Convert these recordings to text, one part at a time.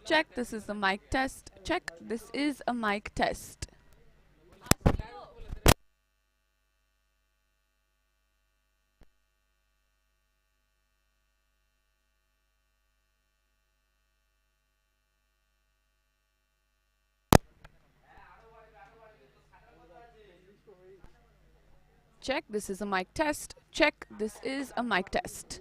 Check, this is a mic test. Check, this is a mic test. Check, this is a mic test. Check, this is a mic test.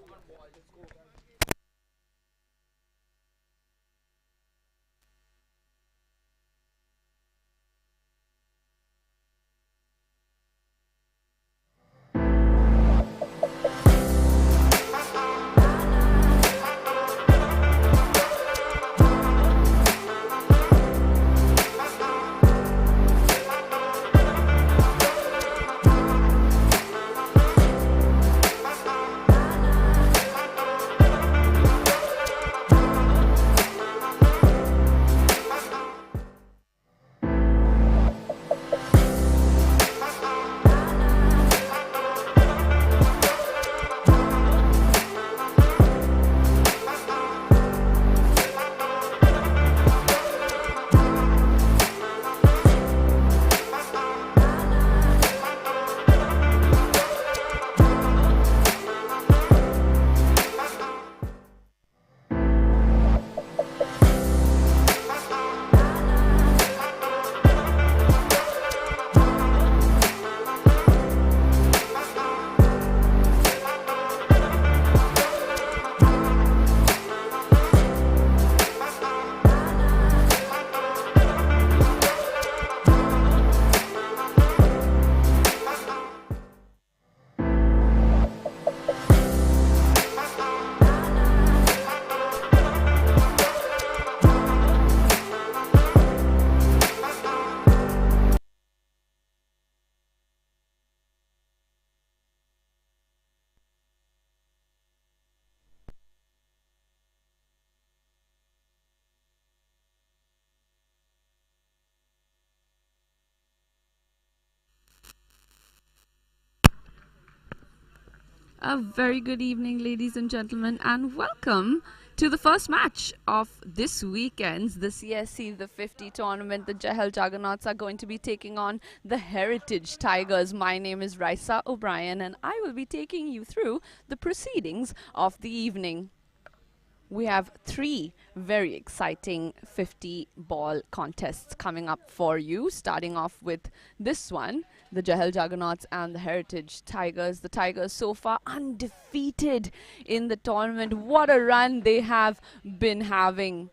A very good evening, ladies and gentlemen, and welcome to the first match of this weekend's the CSC the 50 tournament. The Jehel Juggernauts are going to be taking on the Heritage Tigers. My name is Raisa O'Brien, and I will be taking you through the proceedings of the evening. We have three very exciting 50-ball contests coming up for you, starting off with this one, the Jehel Juggernauts and the Heritage Tigers. The Tigers so far undefeated in the tournament. What a run they have been having.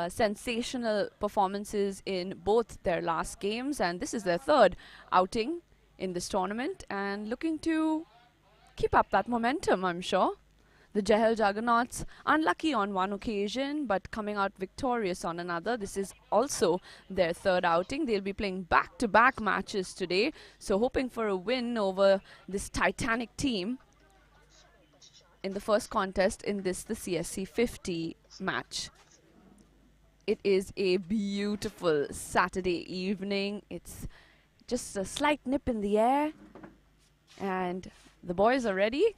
Sensational performances in both their last games, and this is their third outing in this tournament, and looking to keep up that momentum, I'm sure. The Jehel Juggernauts unlucky on one occasion, but coming out victorious on another. This is also their third outing. They'll be playing back-to-back matches today, so hoping for a win over this Titanic team in the first contest in this, the CSC 50 match. It is a beautiful Saturday evening. It's just a slight nip in the air, and the boys are ready.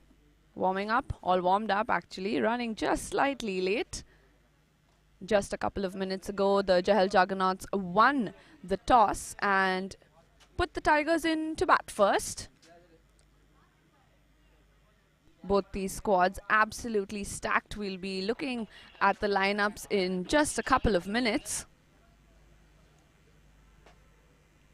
Warming up, all warmed up actually, running just slightly late. Just a couple of minutes ago, the Jehel Juggernauts won the toss and put the Tigers in to bat first. Both these squads absolutely stacked. We'll be looking at the lineups in just a couple of minutes.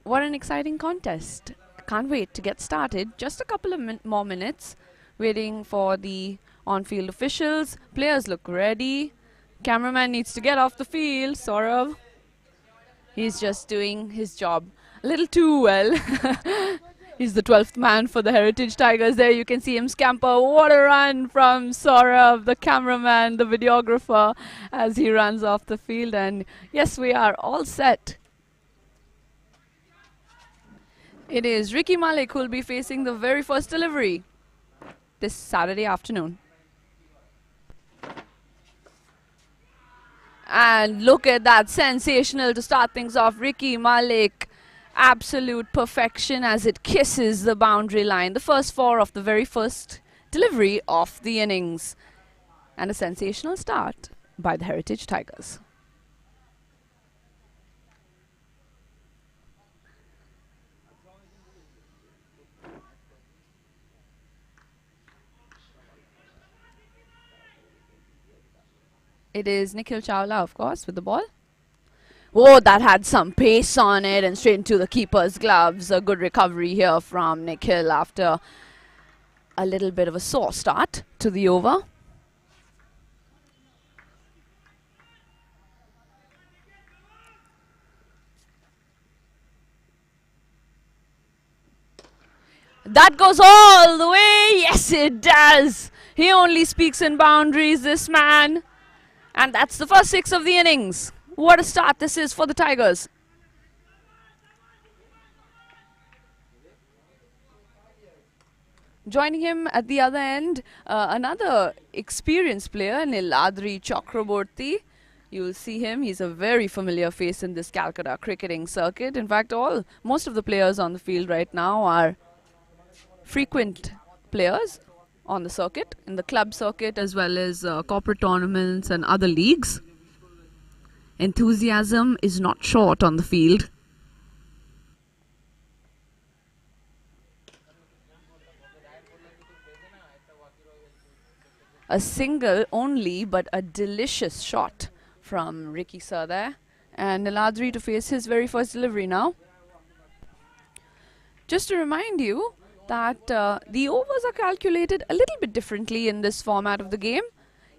What an exciting contest. Can't wait to get started. Just a couple of more minutes. Waiting for the on-field officials. Players look ready. Cameraman needs to get off the field. Saurav. He's just doing his job a little too well. He's the 12th man for the Heritage Tigers. There you can see him scamper. What a run from Saurav, the cameraman, the videographer, as he runs off the field. And yes, we are all set. It is Ricky Malik who will be facing the very first delivery this Saturday afternoon. And look at that, sensational to start things off. Ricky Malik, absolute perfection as it kisses the boundary line. The first four of the very first delivery of the innings. And a sensational start by the Heritage Tigers. It is Nikhil Chawla, of course, with the ball. Whoa, that had some pace on it and straight into the keeper's gloves. A good recovery here from Nikhil after a little bit of a sore start to the over. That goes all the way. Yes, it does. He only speaks in boundaries, this man. And that's the first 6 of the innings. What a start this is for the Tigers. Joining him at the other end, another experienced player, Niladri Chakraborty. You'll see him. He's a very familiar face in this Calcutta cricketing circuit. In fact, most of the players on the field right now are frequent players on the circuit, in the club circuit as well as corporate tournaments and other leagues. Enthusiasm is not short on the field. A single only, but a delicious shot from Ricky Sir there. And Niladri to face his very first delivery now. Just to remind you that the overs are calculated a little bit differently in this format of the game.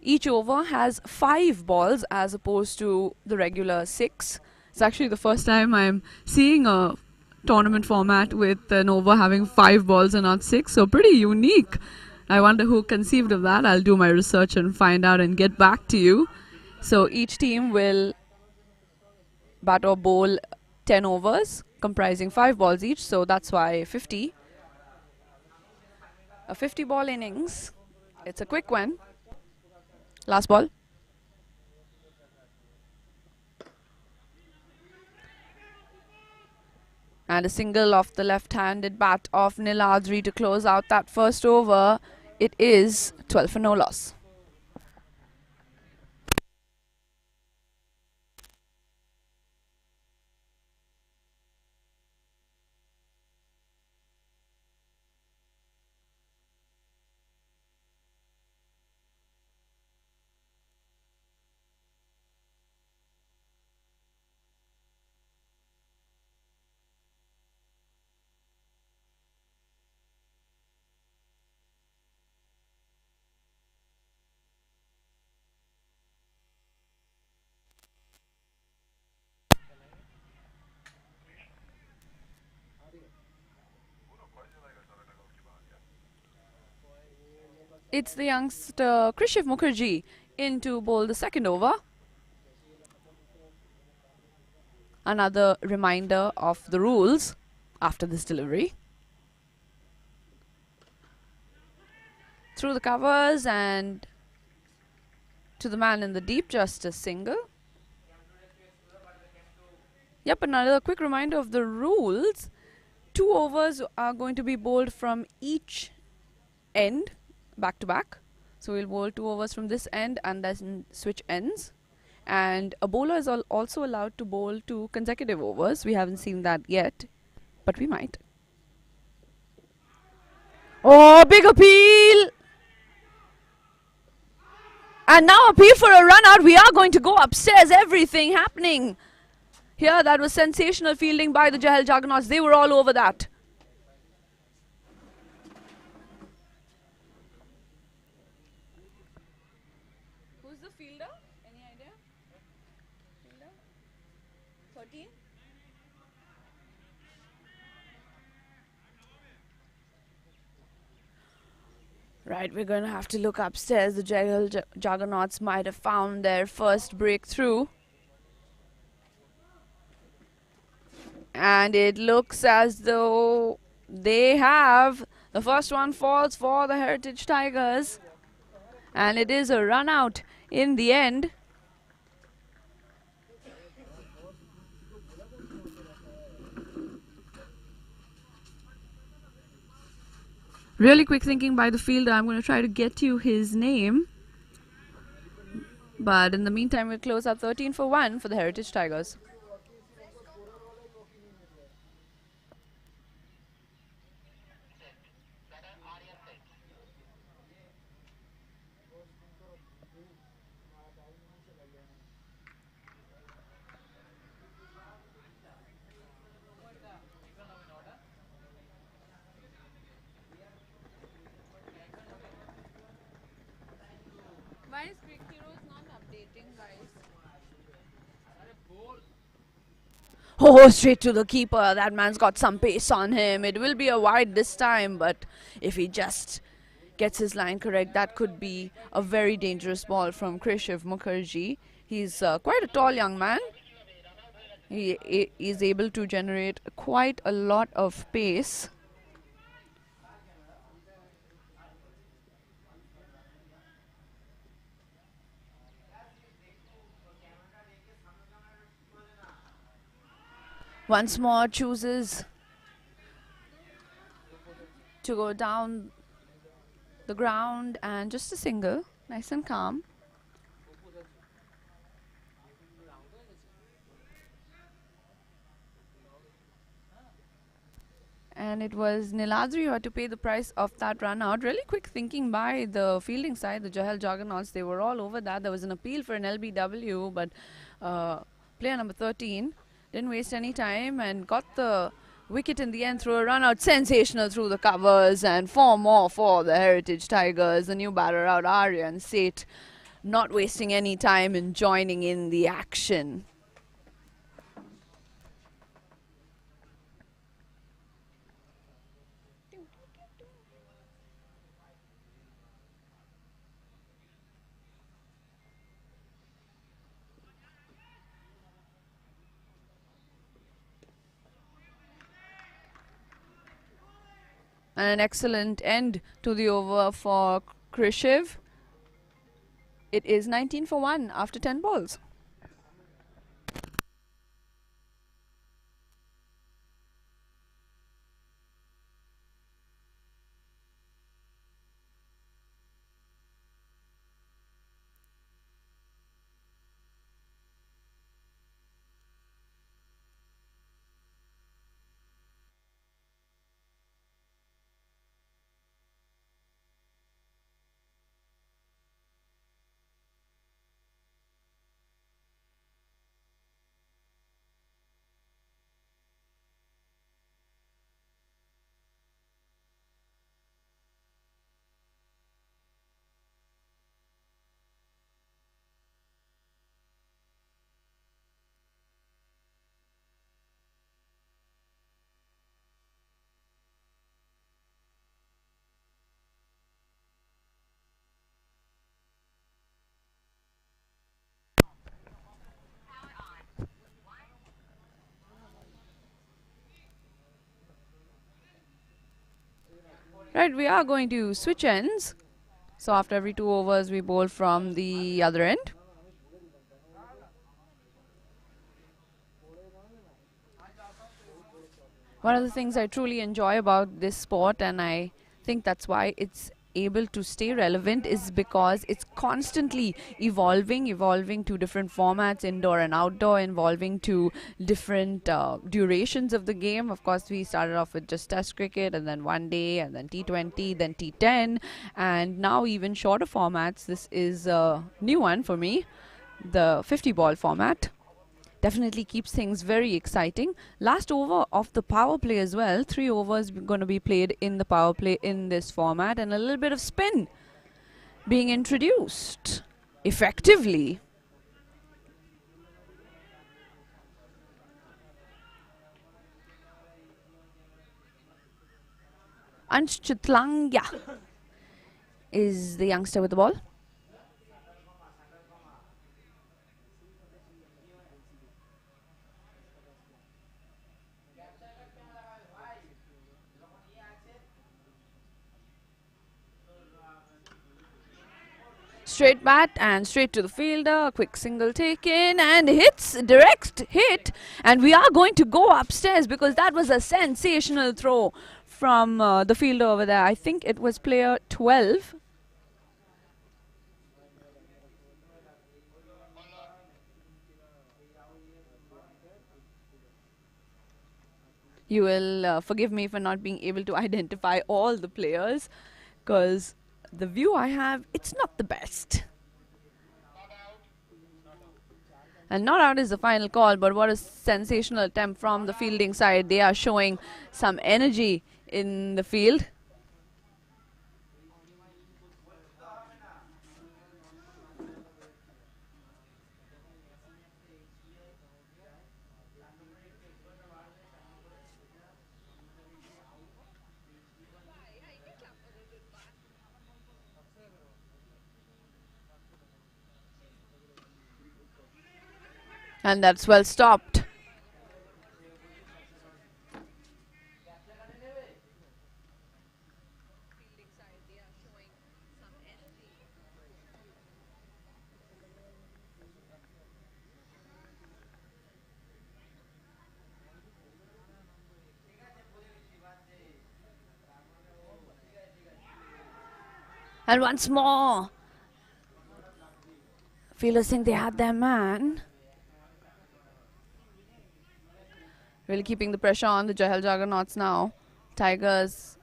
Each over has 5 balls as opposed to the regular 6. It's actually the first time I'm seeing a tournament format with an over having 5 balls and not 6, so pretty unique. I wonder who conceived of that. I'll do my research and find out and get back to you. So each team will bat or bowl 10 overs comprising 5 balls each, so that's why 50. A 50 ball innings. It's a quick one. Last ball. And a single off the left-handed bat of Niladri to close out that first over. It is 12 for no loss. It's the youngster Krishiv Mukherjee in to bowl the second over. Another reminder of the rules after this delivery. Through the covers and to the man in the deep, just a single. Yep, another quick reminder of the rules. 2 overs are going to be bowled from each end, back to back. So we'll bowl 2 overs from this end and then switch ends. And a bowler is also allowed to bowl 2 consecutive overs. We haven't seen that yet, but we might. Oh, big appeal! And now appeal for a run out. We are going to go upstairs. Everything happening here. That was sensational fielding by the Jehel Juggernauts. They were all over that. Who's the fielder? Any idea? Fielder? 13? Right, we're going to have to look upstairs. The Jehel Juggernauts might have found their first breakthrough. And it looks as though they have. The first one falls for the Heritage Tigers. And it is a run out in the end. Really quick thinking by the fielder. I'm going to try to get you his name. But in the meantime, we'll close out 13 for 1 for the Heritage Tigers. Why is Quick Heroes not updating, guys? Oh, straight to the keeper. That man's got some pace on him. It will be a wide this time, but if he just gets his line correct, that could be a very dangerous ball from Krishiv Mukherjee. He's quite a tall young man. He is able to generate quite a lot of pace. Once more chooses to go down the ground and just a single, nice and calm. And it was Niladri who had to pay the price of that run out. Really quick thinking by the fielding side, the Jehel Juggernauts. They were all over that. There was an appeal for an LBW, but player number 13 didn't waste any time and got the wicket in the end through a run out. Sensational through the covers, and 4 more for the Heritage Tigers. The new batter out, Aryan Seth, not wasting any time and joining in the action. And an excellent end to the over for Krishiv. It is 19 for 1 after 10 balls. Right, we are going to switch ends. So after every 2 overs, we bowl from the other end. One of the things I truly enjoy about this sport, and I think that's why it's able to stay relevant, is because it's constantly evolving to different formats, indoor and outdoor, evolving to different durations of the game. Of course, we started off with just Test cricket, and then one day, and then T20, then T10, and now even shorter formats. This is a new one for me, the 50 ball format. Definitely keeps things very exciting. Last over of the power play as well. 3 overs going to be played in the power play in this format, and a little bit of spin being introduced effectively. Ansh Chitlangya is the youngster with the ball. Straight bat and straight to the fielder. Quick single taken and hits, direct hit. And we are going to go upstairs because that was a sensational throw from the fielder over there. I think it was player 12. You will forgive me for not being able to identify all the players, because the view I have, it's not the best. And not out is the final call, but what a sensational attempt from the fielding side. They are showing some energy in the field. And that's well stopped. And once more, fielders think they had their man. Really keeping the pressure on the Jehel Juggernauts now. Tigers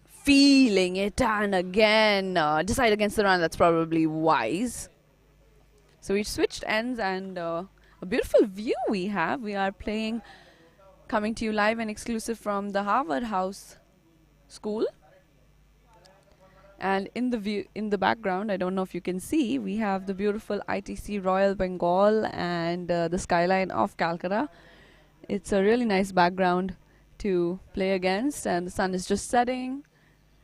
feeling it, and again decide against the run. That's probably wise. So we switched ends, and a beautiful view we have. We are playing, coming to you live and exclusive from the Harvard House School. And in the view, in the background, I don't know if you can see, we have the beautiful ITC Royal Bengal and the skyline of Calcutta. It's a really nice background to play against, and the sun is just setting,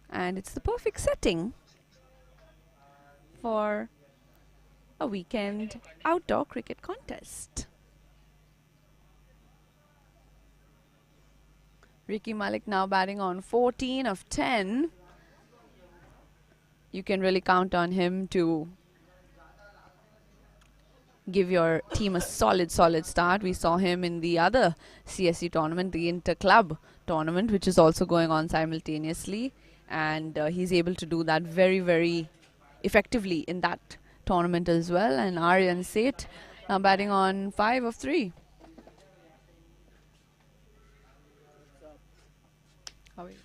and it's the perfect setting for a weekend outdoor cricket contest. Ricky Malik now batting on 14 of 10. You can really count on him to give your team a solid start. We saw him in the other CSE tournament, the inter-club tournament, which is also going on simultaneously, and he's able to do that very effectively in that tournament as well. And Aryan Seth now batting on 5 of 3. How are you?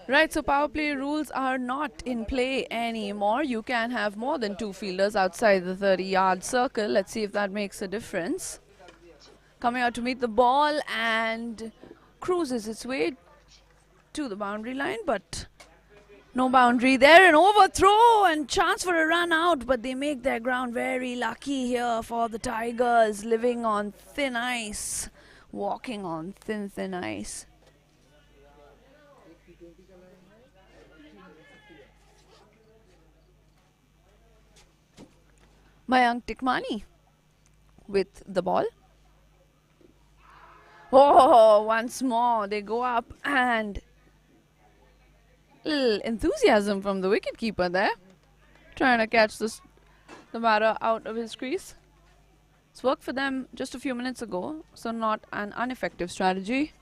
Right, so power play rules are not in play anymore. You can have more than 2 fielders outside the 30-yard circle. Let's see if that makes a difference. Coming out to meet the ball and cruises its way to the boundary line, but no boundary there. An overthrow and chance for a run out, but they make their ground very lucky here for the Tigers, living on thin ice, walking on thin ice. Mayank Tikmani with the ball. Oh, once more they go up, and little enthusiasm from the wicketkeeper there, trying to catch the batter out of his crease. It's worked for them just a few minutes ago, so not an ineffective strategy.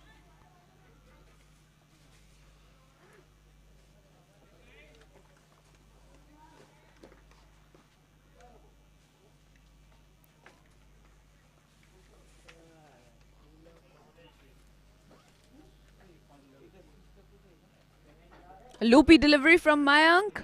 A loopy delivery from Mayank.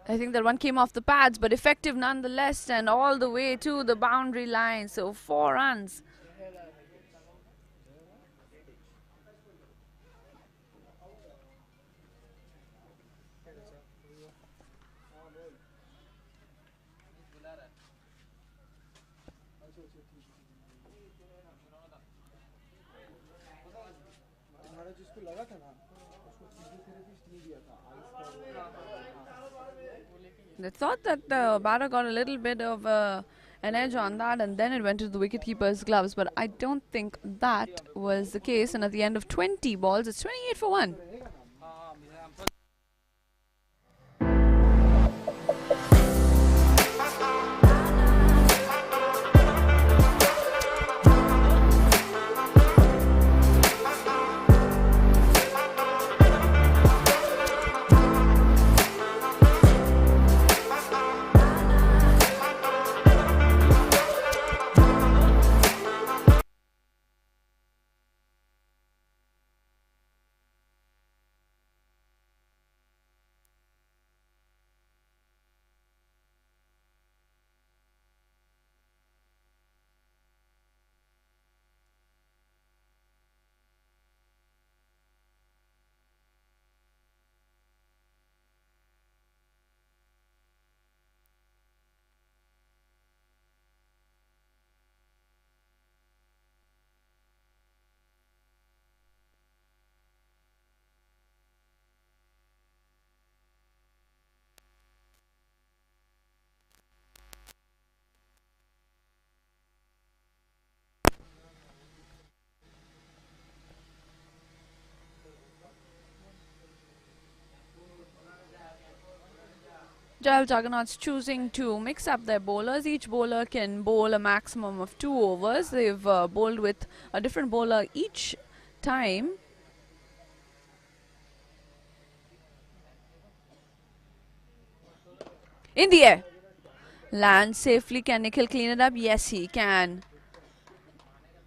I think that one came off the pads, but effective nonetheless, and all the way to the boundary line. So 4 runs. They thought that the batter got a little bit of an edge on that, and then it went to the wicketkeeper's gloves. But I don't think that was the case. And at the end of 20 balls, it's 28 for 1. Jehel Juggernauts choosing to mix up their bowlers. Each bowler can bowl a maximum of 2 overs. They've bowled with a different bowler each time. In the air. Lands safely. Can Nikhil clean it up? Yes, he can.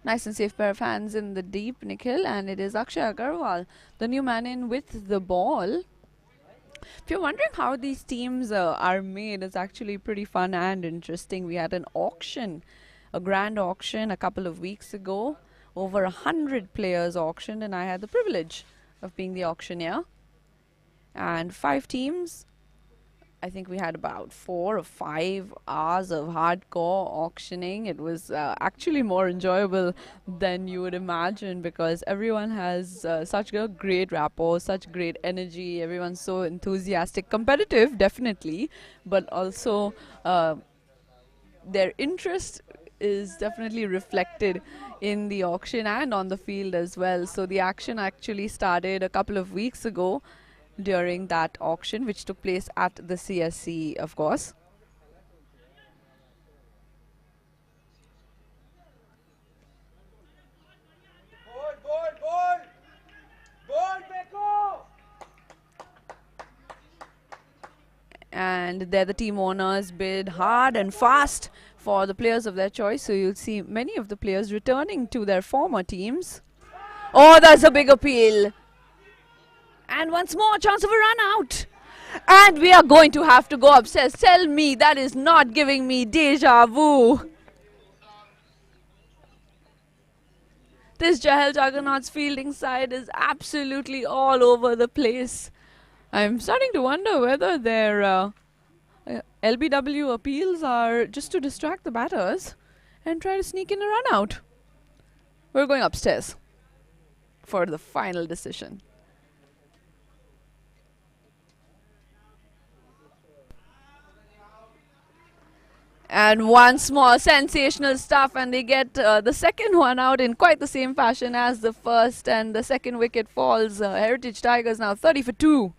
Nice and safe pair of hands in the deep, Nikhil. And it is Akshay Agarwal, the new man in with the ball. If you're wondering how these teams are made, it's actually pretty fun and interesting. We had an auction, a grand auction a couple of weeks ago. Over 100 players auctioned, and I had the privilege of being the auctioneer. And 5 teams. I think we had about 4 or 5 hours of hardcore auctioning. It was actually more enjoyable than you would imagine, because everyone has such a great rapport, such great energy. Everyone's so enthusiastic, competitive, definitely, but also their interest is definitely reflected in the auction and on the field as well. So the action actually started a couple of weeks ago during that auction, which took place at the CSC, of course. And there the team owners bid hard and fast for the players of their choice. So you'll see many of the players returning to their former teams. Oh, that's a big appeal. And once more, chance of a run out. And we are going to have to go upstairs. Tell me that is not giving me deja vu. This Jehel Juggernauts fielding side is absolutely all over the place. I'm starting to wonder whether their LBW appeals are just to distract the batters and try to sneak in a run out. We're going upstairs for the final decision. And once more, sensational stuff, and they get the second one out in quite the same fashion as the first, and the second wicket falls. Heritage Tigers now 30 for 2.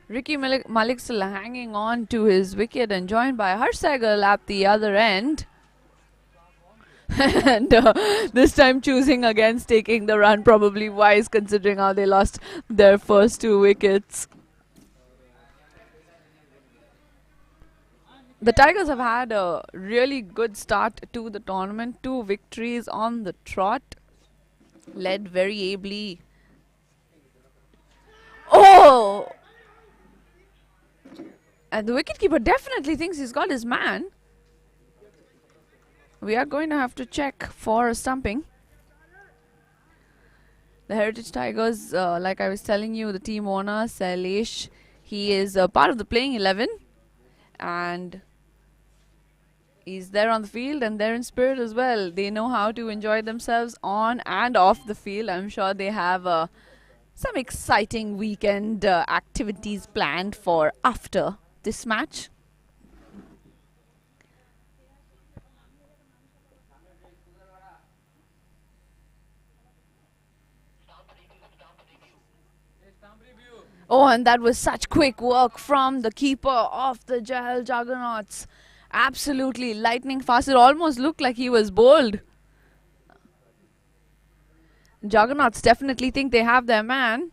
Malik still hanging on to his wicket and joined by Harsagal at the other end. And this time choosing against taking the run, probably wise considering how they lost their first 2 wickets. The Tigers have had a really good start to the tournament. 2 victories on the trot, led very ably. Oh! And the wicketkeeper definitely thinks he's got his man. We are going to have to check for a stumping. The Heritage Tigers, like I was telling you, the team owner, Sailesh, he is part of the playing 11. And he's there on the field and they're in spirit as well. They know how to enjoy themselves on and off the field. I'm sure they have some exciting weekend activities planned for after this match. Oh, and that was such quick work from the keeper of the Jehel Juggernauts. Absolutely lightning fast. It almost looked like he was bowled. Juggernauts definitely think they have their man.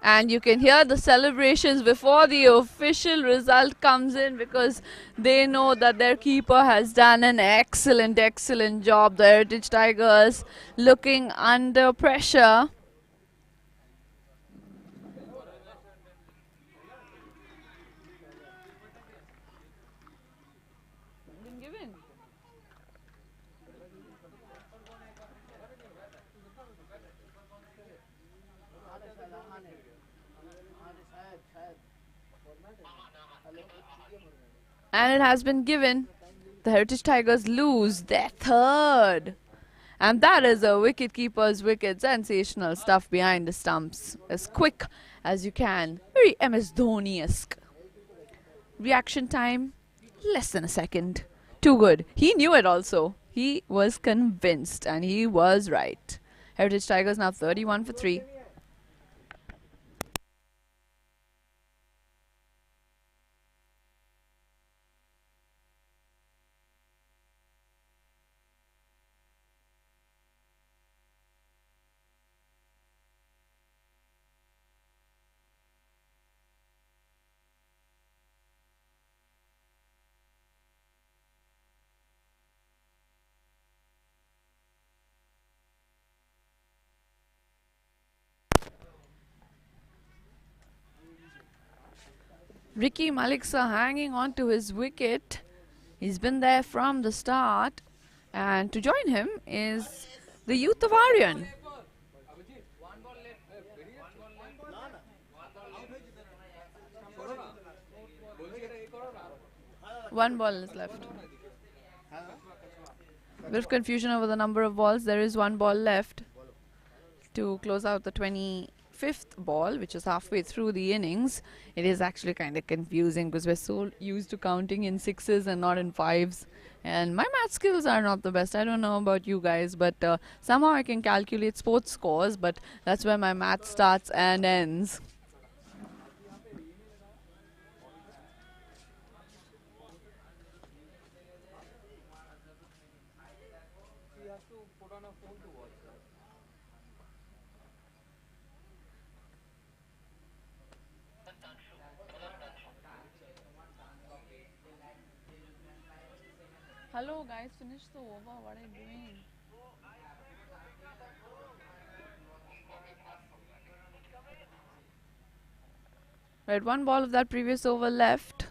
And you can hear the celebrations before the official result comes in because they know that their keeper has done an excellent, excellent job. The Heritage Tigers looking under pressure. And it has been given. The Heritage Tigers lose their third. And that is a wicket-keeper's wicket. Sensational stuff behind the stumps. As quick as you can. Very MS Dhoni-esque. Reaction time, less than a second. Too good. He knew it also. He was convinced and he was right. Heritage Tigers now 31 for 3. Ricky Maliksa hanging on to his wicket. He's been there from the start. And to join him is the youth of Aryan. One ball is left. Bit of confusion over the number of balls. There is one ball left to close out the 25th ball, which is halfway through the innings. It is actually kind of confusing because we're so used to counting in sixes and not in fives. And my math skills are not the best. I don't know about you guys, but somehow I can calculate sports scores, but that's where my math starts and ends. Hello guys, finish the over. What are you doing? Right, one ball of that previous over left.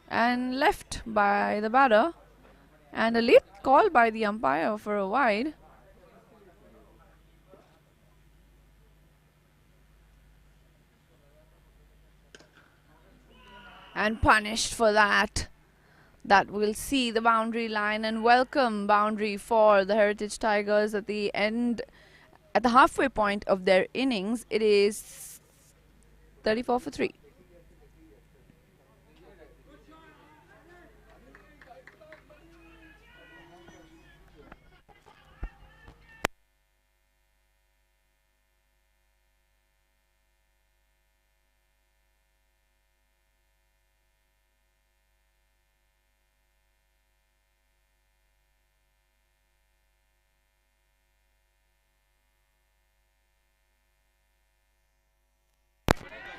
And left by the batter. And a late call by the umpire for a wide. And punished for that. That will see the boundary line and welcome boundary for the Heritage Tigers at the end, at the halfway point of their innings. It is 34 for 3.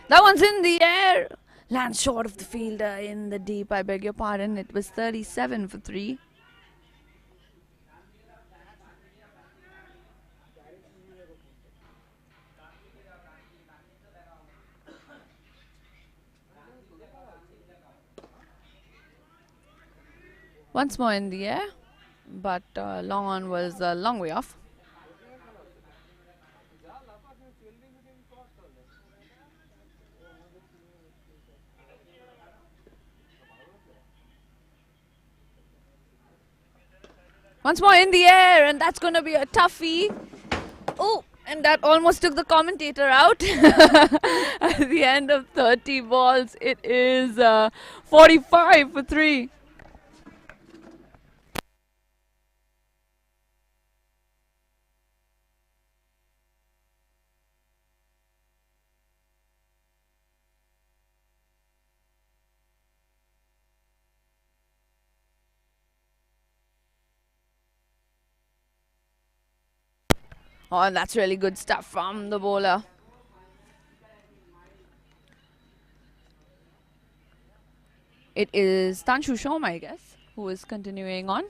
That one's in the air. Lands short of the fielder in the deep. I beg your pardon. It was 37 for 3. Once more in the air, but long on was a long way off. Once more in the air, and that's going to be a toughie. Oh, and that almost took the commentator out. At the end of 30 balls, it is 45 for 3. Oh, that's really good stuff from the bowler. It is Tanshu Shom, I guess, who is continuing on.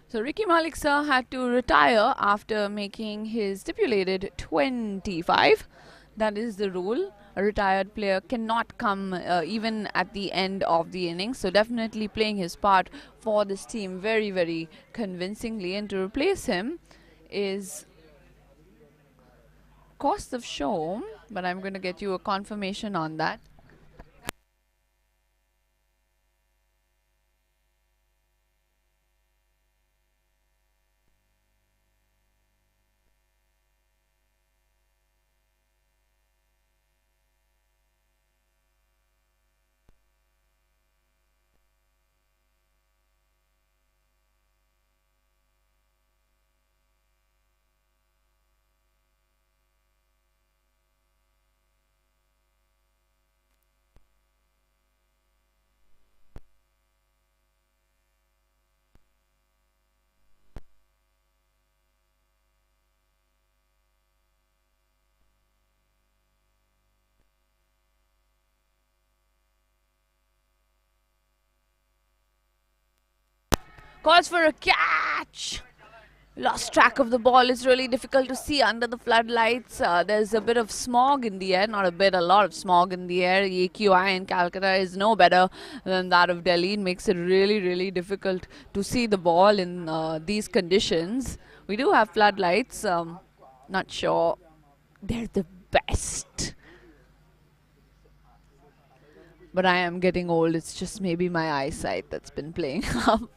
So Ricky Malik sir had to retire after making his stipulated 25. That is the rule. A retired player cannot come even at the end of the innings. So definitely playing his part for this team very, very convincingly. And to replace him is Cost of Shom. But I'm going to get you a confirmation on that. Calls for a catch. Lost track of the ball. It's really difficult to see under the floodlights. There's a bit of smog in the air. Not a bit, a lot of smog in the air. The AQI in Calcutta is no better than that of Delhi. It makes it really, really difficult to see the ball in these conditions. We do have floodlights. Not sure they're the best. But I am getting old. It's just maybe my eyesight that's been playing up.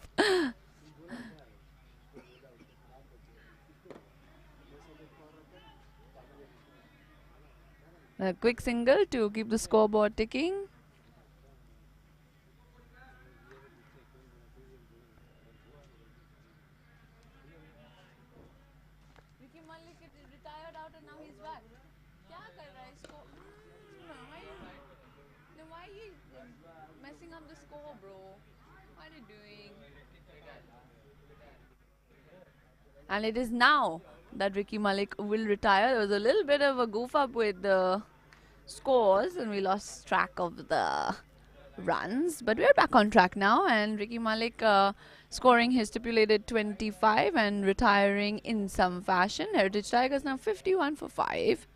A quick single to keep the scoreboard ticking. Ricky Malik retired out and now he's back. Why are you messing up the score, bro? What are you doing? And it is now that Ricky Malik will retire. There was a little bit of a goof up with the scores and we lost track of the runs. But we're back on track now, and Ricky Malik scoring his stipulated 25 and retiring in some fashion. Heritage Tigers now 51 for 5.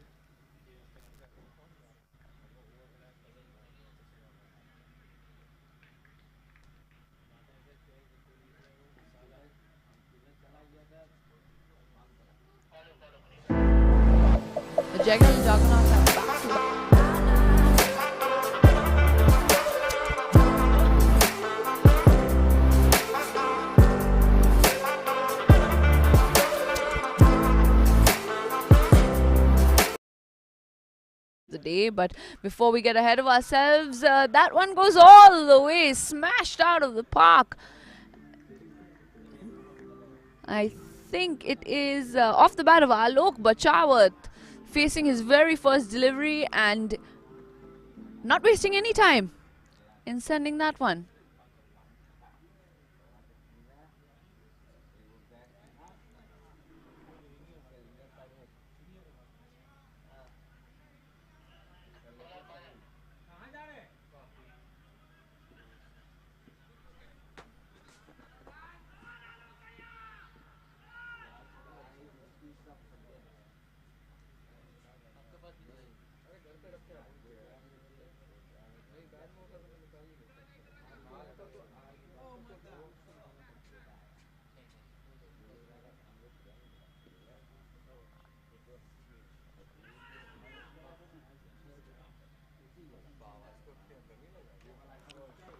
The Juggernauts have back-to-back. The day, but before we get ahead of ourselves, that one goes all the way, smashed out of the park. I think it is off the bat of Alok Bachawat facing his very first delivery and not wasting any time in sending that one.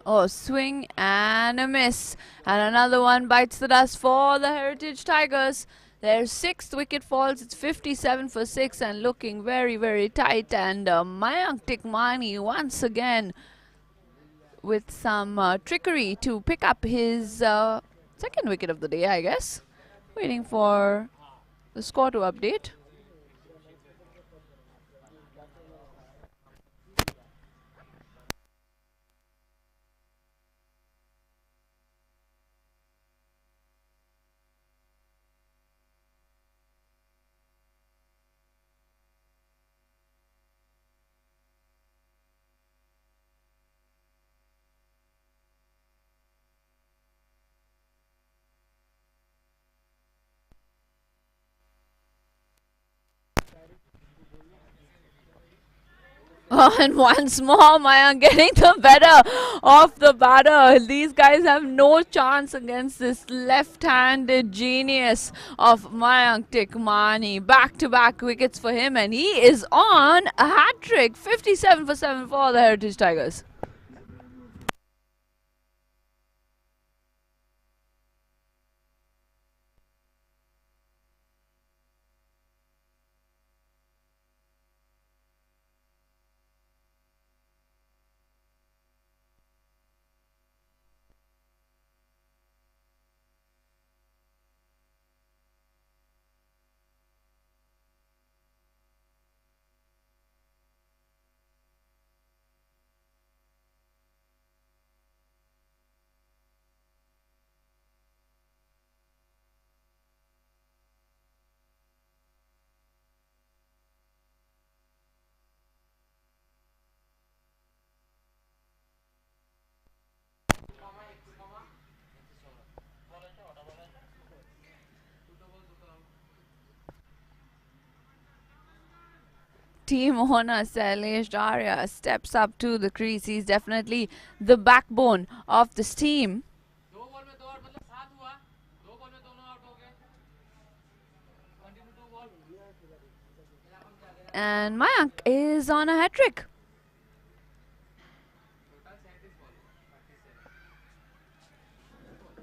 Oh, swing and a miss. And another one bites the dust for the Heritage Tigers. Their sixth wicket falls. It's 57 for 6 and looking very, very tight. And Mayank Tikmani once again with some trickery to pick up his second wicket of the day, I guess. Waiting for the score to update. Oh, and once more, Mayank getting the better of the batter. These guys have no chance against this left-handed genius of Mayank Tikmani. Back-to-back wickets for him, and he is on a hat-trick. 57 for 7 for the Heritage Tigers. Team owner Sailesh Daria steps up to the crease. He's definitely the backbone of this team. And Mayank is on a hat-trick.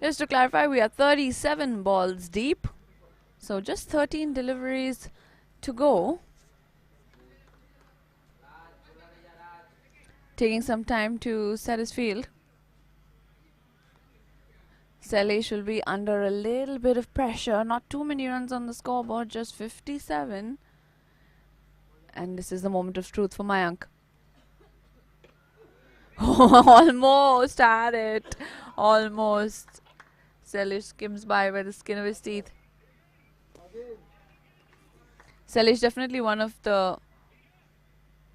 Just to clarify, we are 37 balls deep. So just 13 deliveries to go. Taking some time to set his field. Sailesh will be under a little bit of pressure. Not too many runs on the scoreboard, just 57. And this is the moment of truth for Mayank. Almost had it. Almost. Sailesh skims by the skin of his teeth. Sailesh definitely one of the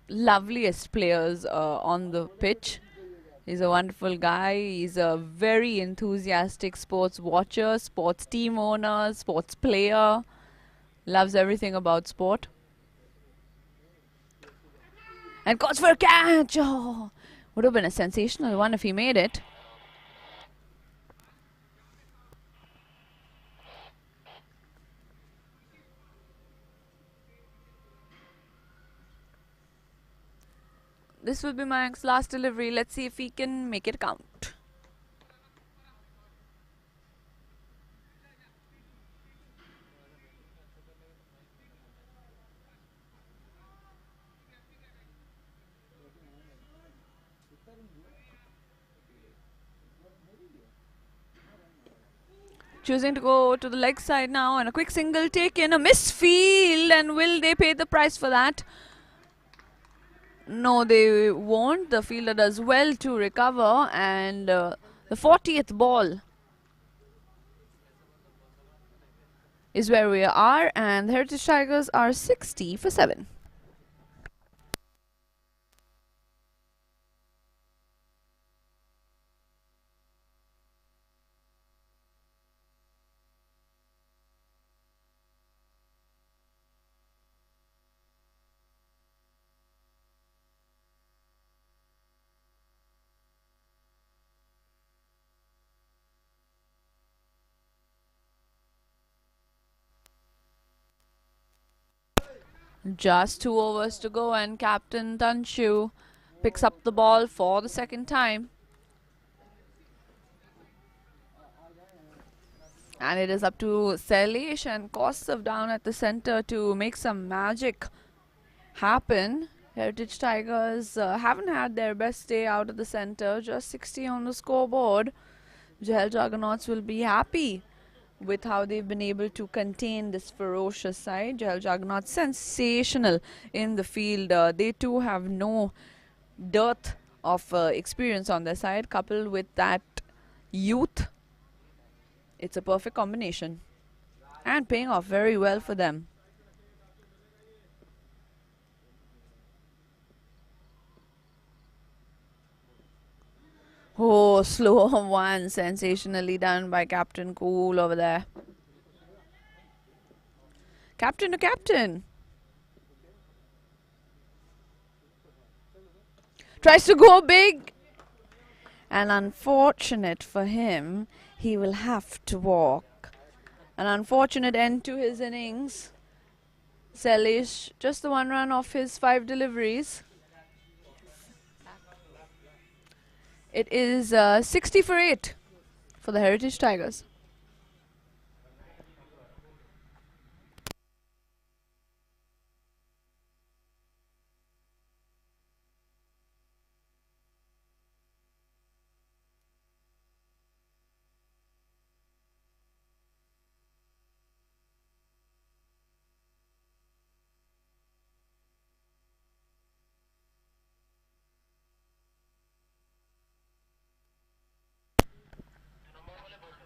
loveliest players on the pitch. He's a wonderful guy. He's a very enthusiastic sports watcher, sports team owner, sports player. Loves everything about sport. And goes for a catch. Oh, would have been a sensational one if he made it. This will be Mayank's last delivery. Let's see if he can make it count. Choosing to go to the leg side now, and a quick single taken, a misfield, and will they pay the price for that? No, they won't. The fielder does well to recover, and the 40th ball is where we are, and the Heritage Tigers are 60 for 7. Just 2 overs to go, and Captain Tanshu picks up the ball for the second time. And it is up to Sailesh and Kaustav down at the center to make some magic happen. Heritage Tigers haven't had their best day out of the center, just 60 on the scoreboard. Jehel Juggernauts will be happy with how they've been able to contain this ferocious side. Jehel Juggernauts sensational in the field. They too have no dearth of experience on their side, coupled with that youth. It's a perfect combination and paying off very well for them. Oh, slow one, sensationally done by Captain Cool over there. Captain to captain. Tries to go big. And unfortunate for him, he will have to walk. An unfortunate end to his innings. Sailesh, just the 1 run off his 5 deliveries. It is 60 for 8 for the Heritage Tigers.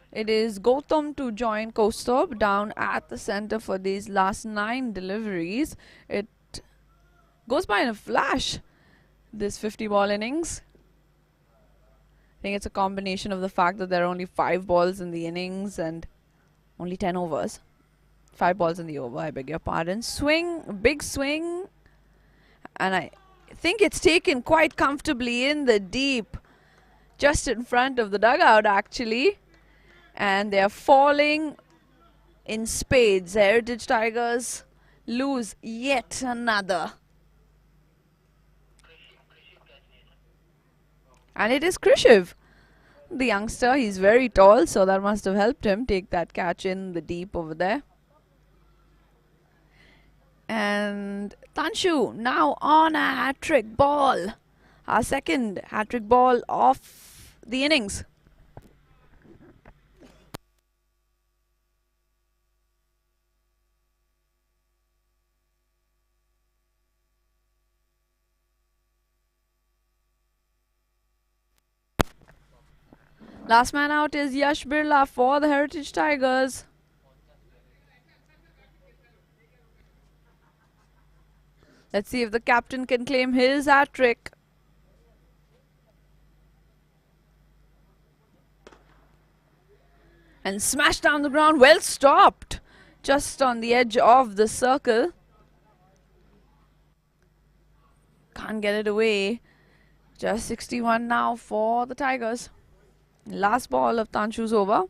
It is Gautam to join Kaustav down at the center for these last 9 deliveries. It goes by in a flash, this 50-ball innings. I think it's a combination of the fact that there are only 5 balls in the innings and only 10 overs. 5 balls in the over, I beg your pardon. Swing, big swing. And I think it's taken quite comfortably in the deep, just in front of the dugout actually. And they are falling in spades. Heritage Tigers lose yet another. And it is Krishiv, the youngster. He's very tall, so that must have helped him take that catch in the deep over there. And Tanshu now on a hat-trick ball. Our second hat-trick ball of the innings. Last man out is Yash Birla for the Heritage Tigers. Let's see if the captain can claim his hat-trick. And smashed down the ground. Well stopped. Just on the edge of the circle. Can't get it away. Just 61 now for the Tigers. Last ball of Tanshu's over.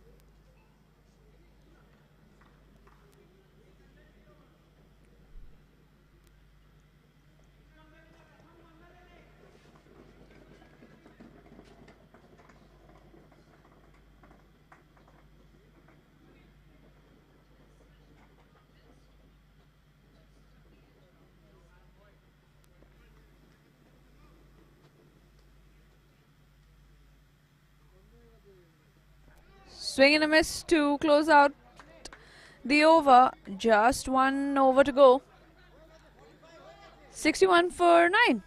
Swing and a miss to close out the over. Just 1 over to go. 61 for 9.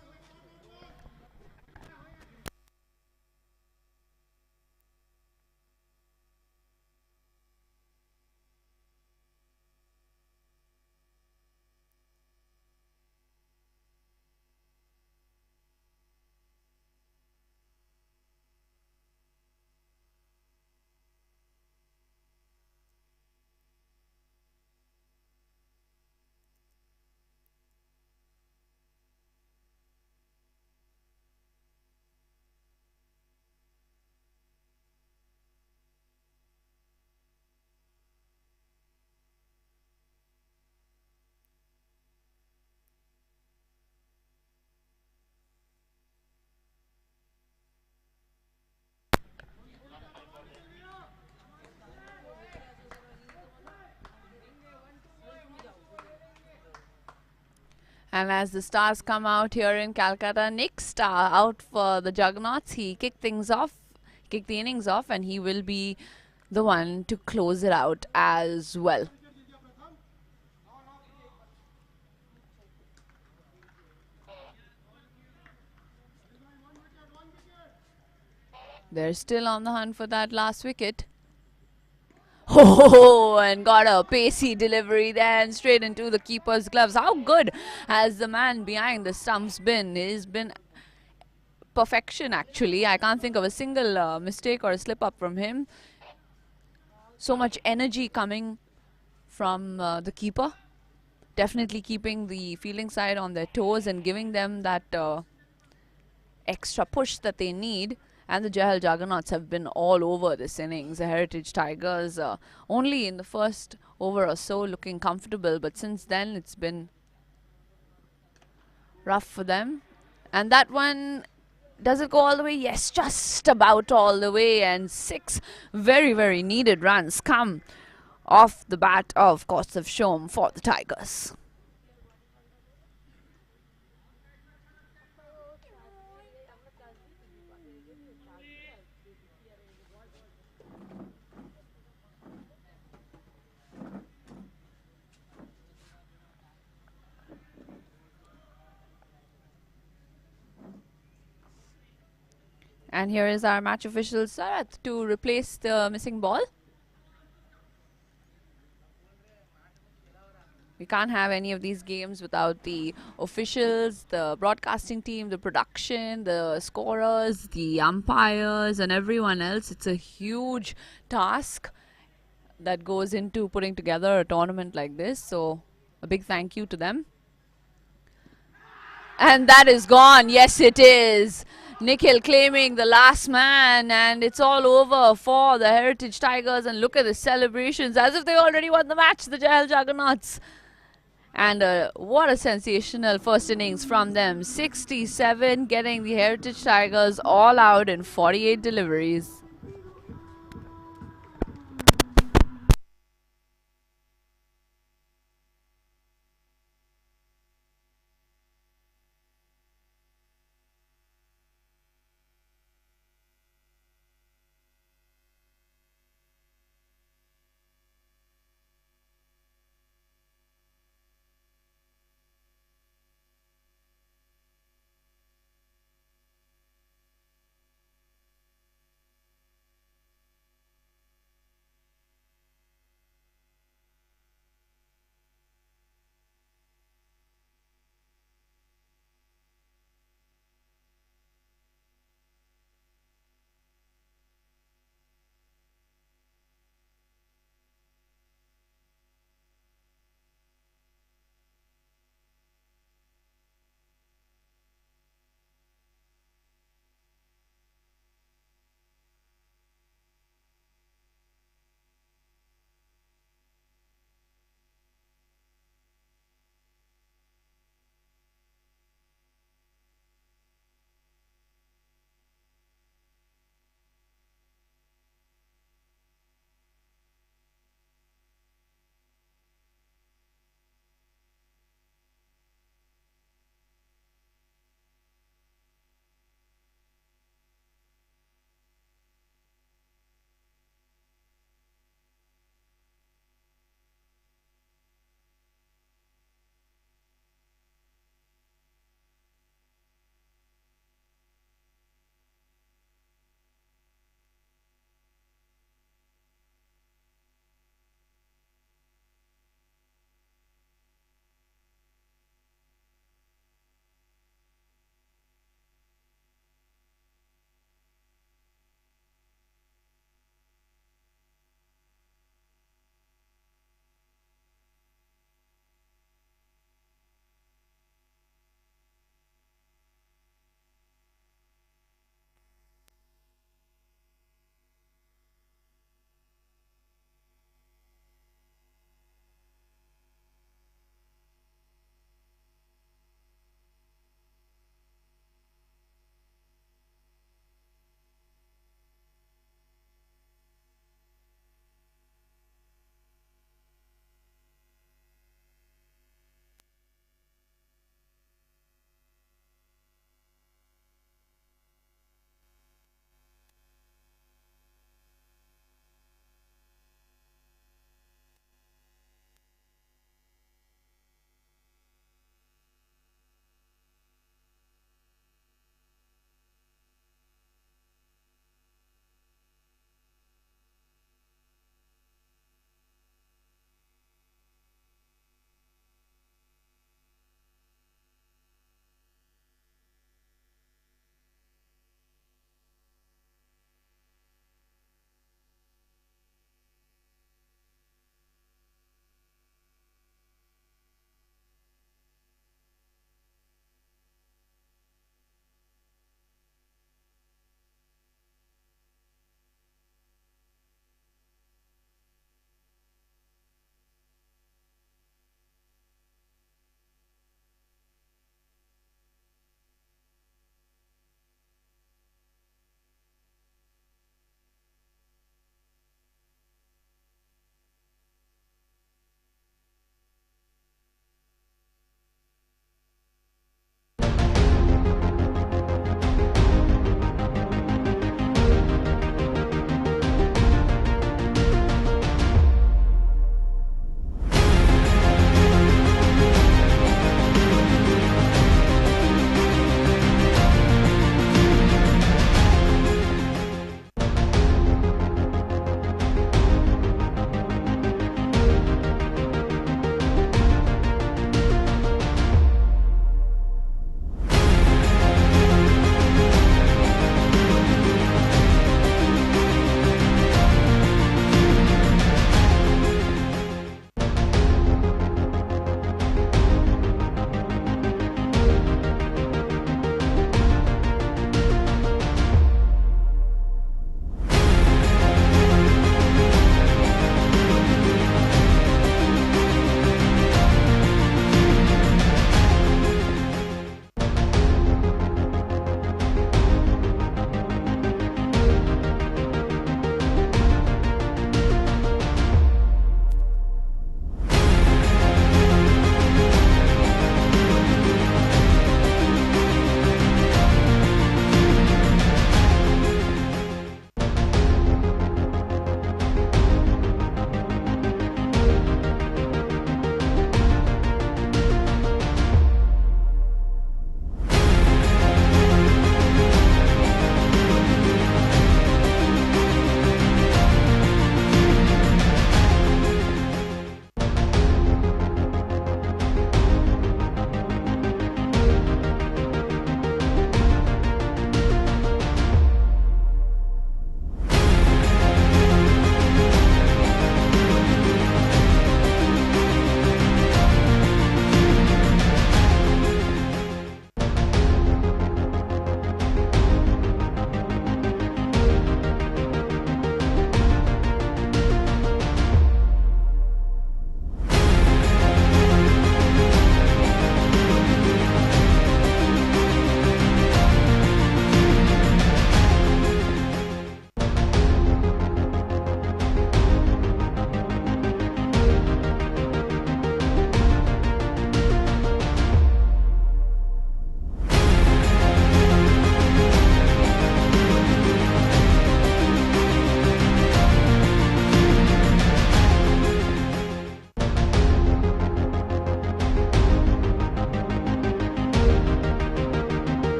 And as the stars come out here in Calcutta, Nick Star out for the Juggernauts. He kicked the innings off, and he will be the one to close it out as well. They're still on the hunt for that last wicket. Oh, and got a pacey delivery then straight into the keeper's gloves. How good has the man behind the stumps been? He's been perfection, actually. I can't think of a single mistake or a slip up from him. So much energy coming from the keeper. Definitely keeping the fielding side on their toes and giving them that extra push that they need. And the Jehel Juggernauts have been all over this innings. The Heritage Tigers only in the first over or so looking comfortable, but since then it's been rough for them. And that one, does it go all the way? Yes, just about all the way. And 6 very, very needed runs come off the bat of Kaustubh Shom for the Tigers. And here is our match official Sarath to replace the missing ball. We can't have any of these games without the officials, the broadcasting team, the production, the scorers, the umpires, and everyone else. It's a huge task that goes into putting together a tournament like this. So a big thank you to them. And that is gone. Yes, it is. Nikhil claiming the last man, and it's all over for the Heritage Tigers. And look at the celebrations as if they already won the match, the Jehel Juggernauts. And what a sensational first innings from them. 67, getting the Heritage Tigers all out in 48 deliveries.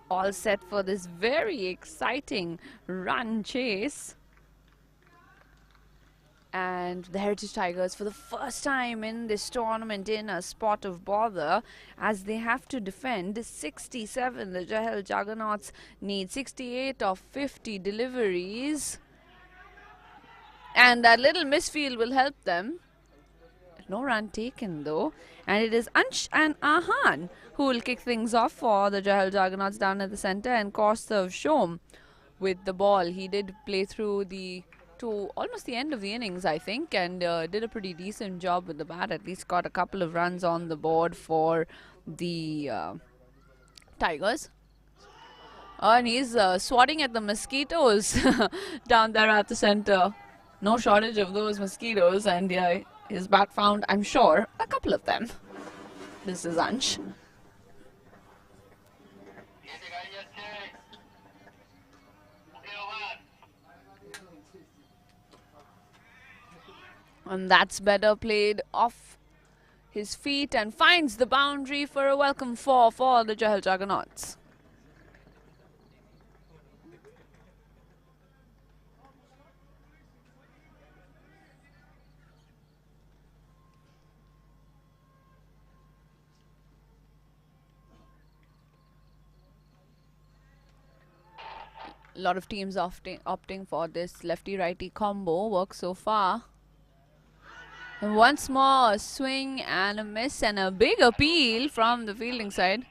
all set for this very exciting run chase. And the Heritage Tigers, for the first time in this tournament, in a spot of bother, as they have to defend 67. The Jehel Juggernauts need 68 of 50 deliveries. And that little misfield will help them. No run taken though. And it is Ansh and Ahan who will kick things off for the Jehel Juggernauts down at the center. And Kaustav Shom with the ball. He did play through to almost the end of the innings, I think, and did a pretty decent job with the bat. At least got a couple of runs on the board for the Tigers. And he's swatting at the mosquitoes down there at the center. No shortage of those mosquitoes, and his bat found, I'm sure, a couple of them. This is Ansh. And that's better played off his feet and finds the boundary for a welcome four for the Jehel Juggernauts. A lot of teams opting for this lefty-righty combo. Works so far. And once more, a swing and a miss and a big appeal from the fielding side.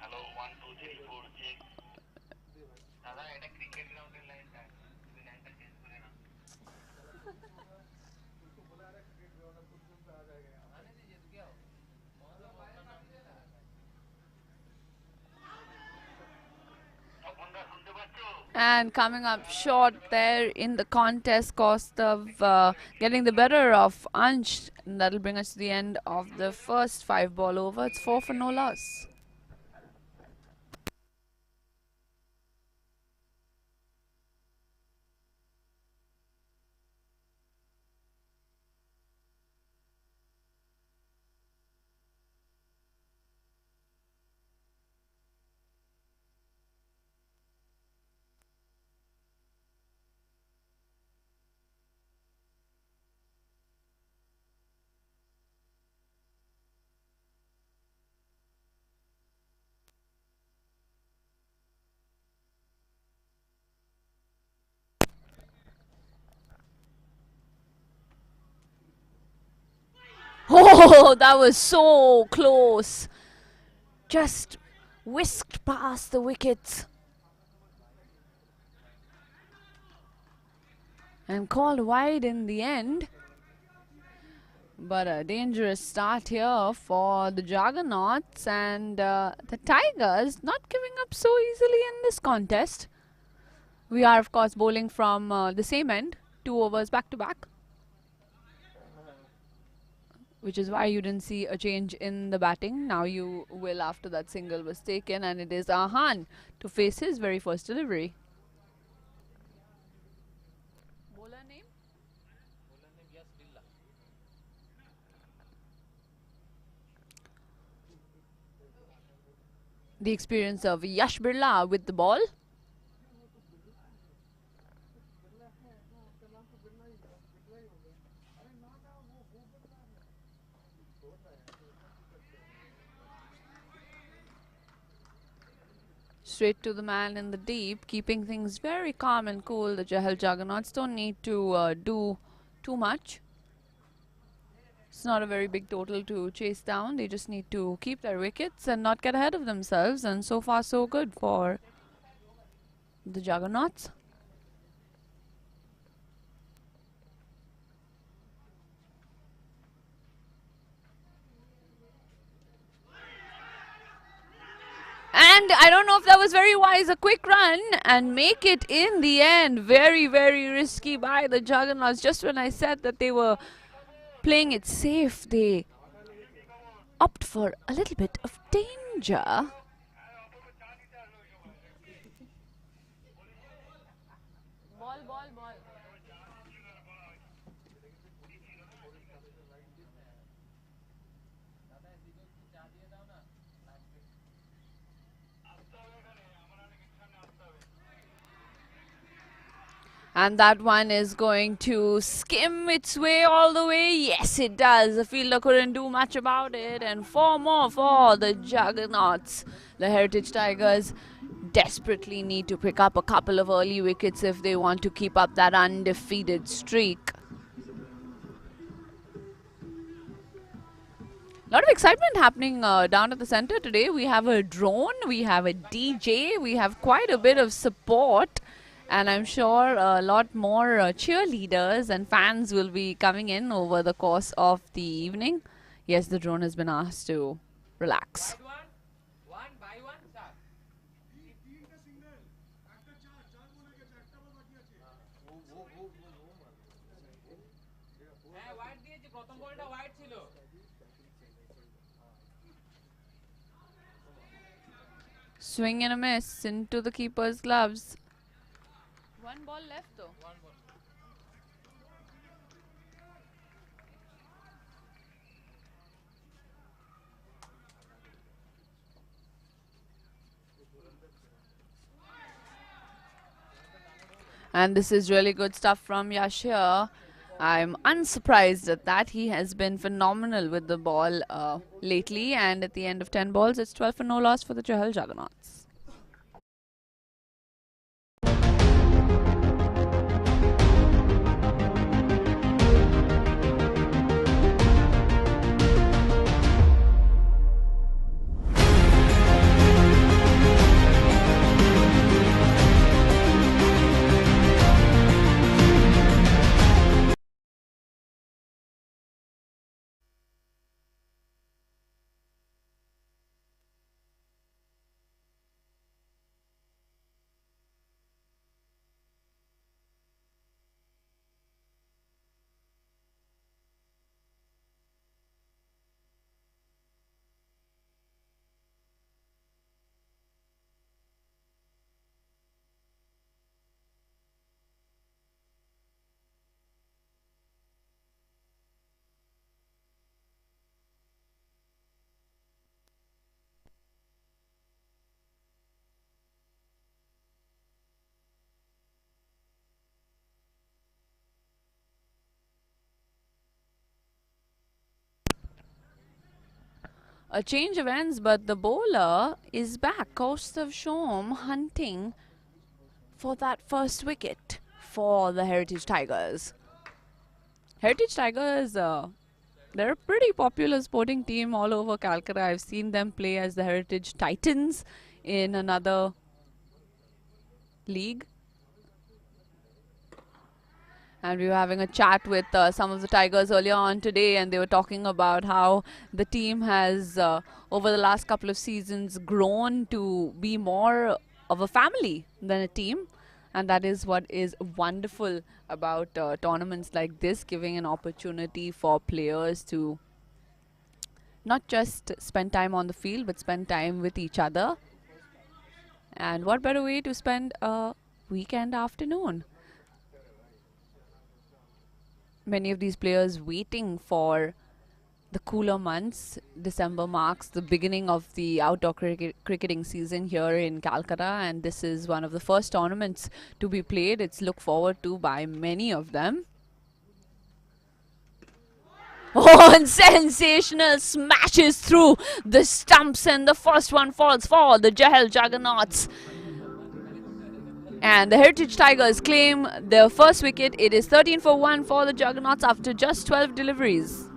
And coming up short there in the contest, cost of getting the better of Ansh. And that'll bring us to the end of the first 5-ball over. It's 4 for no loss. Oh, that was so close. Just whisked past the wickets. And called wide in the end. But a dangerous start here for the Juggernauts, and the Tigers not giving up so easily in this contest. We are, of course, bowling from the same end, 2 overs back to back. Which is why you didn't see a change in the batting. Now you will after that single was taken, and it is Ahan to face his very first delivery. Bowler name? The experience of Yash Birla with the ball. Straight to the man in the deep, keeping things very calm and cool. The Jehel Juggernauts don't need to do too much. It's not a very big total to chase down. They just need to keep their wickets and not get ahead of themselves. And so far, so good for the Juggernauts. And I don't know if that was very wise. A quick run and make it in the end. Very, very risky by the Juggernauts. Just when I said that they were playing it safe, they opt for a little bit of danger. And that one is going to skim its way all the way. Yes, it does. The fielder couldn't do much about it. And 4 more for the Juggernauts. The Heritage Tigers desperately need to pick up a couple of early wickets if they want to keep up that undefeated streak. A lot of excitement happening down at the center today. We have a drone, we have a DJ, we have quite a bit of support. And I'm sure a lot more cheerleaders and fans will be coming in over the course of the evening. Yes, the drone has been asked to relax. Swing and a miss into the keeper's gloves. One ball left though. And this is really good stuff from Yash here. I'm unsurprised at that. He has been phenomenal with the ball lately. And at the end of 10 balls, it's 12 for no loss for the Jehel Juggernauts. A change of ends, but the bowler is back. Kaustav Shom hunting for that first wicket for the Heritage Tigers. Heritage Tigers, they're a pretty popular sporting team all over Calcutta. I've seen them play as the Heritage Titans in another league. And we were having a chat with some of the Tigers earlier on today, and they were talking about how the team has, over the last couple of seasons, grown to be more of a family than a team. And that is what is wonderful about tournaments like this, giving an opportunity for players to not just spend time on the field, but spend time with each other. And what better way to spend a weekend afternoon? Many of these players waiting for the cooler months. December marks the beginning of the outdoor cricketing season here in Calcutta, and this is one of the first tournaments to be played. It's looked forward to by many of them. Oh, and sensational smashes through the stumps, and the first one falls for the Jehel Juggernauts. And the Heritage Tigers claim their first wicket. It is 13 for 1 for the Juggernauts after just 12 deliveries.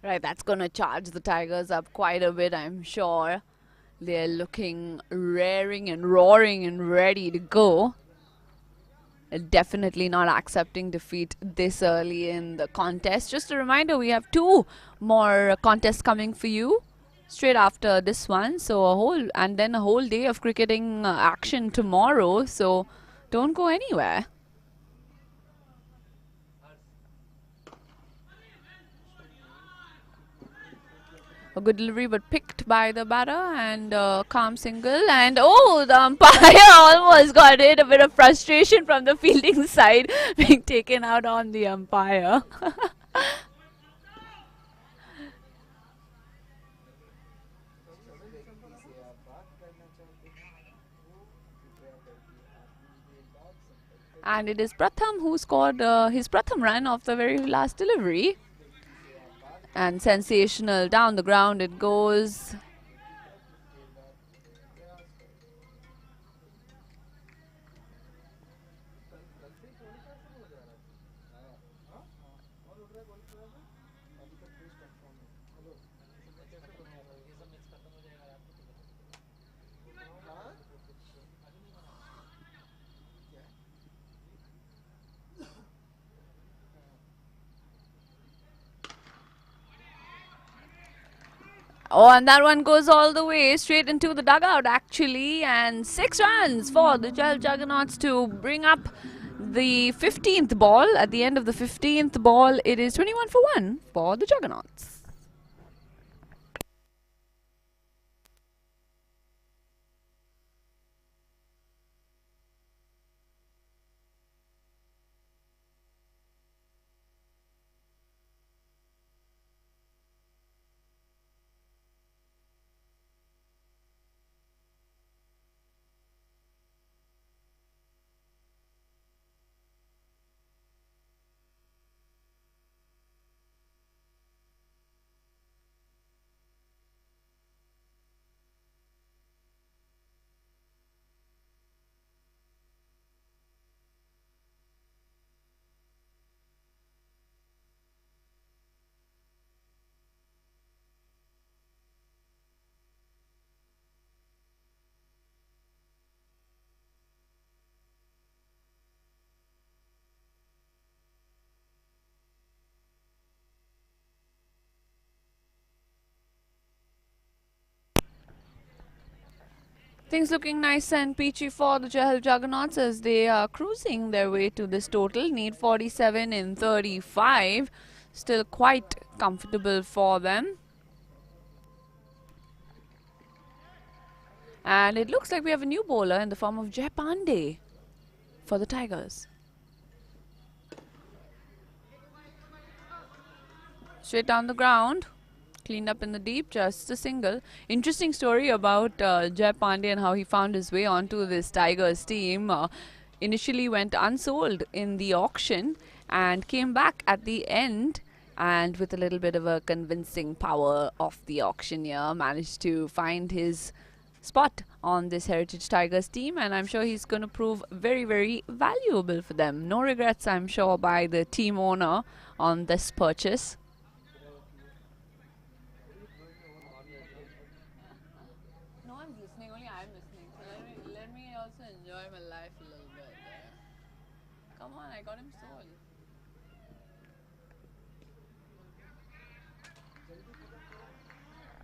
Right, that's going to charge the Tigers up quite a bit, I'm sure. They're looking raring and roaring and ready to go. definitely not accepting defeat this early in the contest. Just a reminder, we have 2 more contests coming for you straight after this one. So a whole day of cricketing action tomorrow. So don't go anywhere. A good delivery, but picked by the batter, and calm single. And oh, the umpire almost got it. A bit of frustration from the fielding side being taken out on the umpire. And it is Pratham who scored his Pratham run of the very last delivery. And sensational, down the ground it goes. Oh, and that one goes all the way straight into the dugout, actually. And 6 runs for the Juggernauts to bring up the 15th ball. At the end of the 15th ball, it is 21 for 1 for the Juggernauts. Things looking nice and peachy for the Jehel Juggernauts as they are cruising their way to this total. Need 47 in 35. Still quite comfortable for them. And it looks like we have a new bowler in the form of Jai Pandey for the Tigers. Straight down the ground. Cleaned up in the deep, just a single. Interesting story about Jai Pandey and how he found his way onto this Tigers team. Initially went unsold in the auction and came back at the end, and with a little bit of a convincing power of the auctioneer managed to find his spot on this Heritage Tigers team, and I'm sure he's going to prove very, very valuable for them. No regrets, I'm sure, by the team owner on this purchase. Only I'm listening. So let me also enjoy my life a little bit. Come on, I got him sold.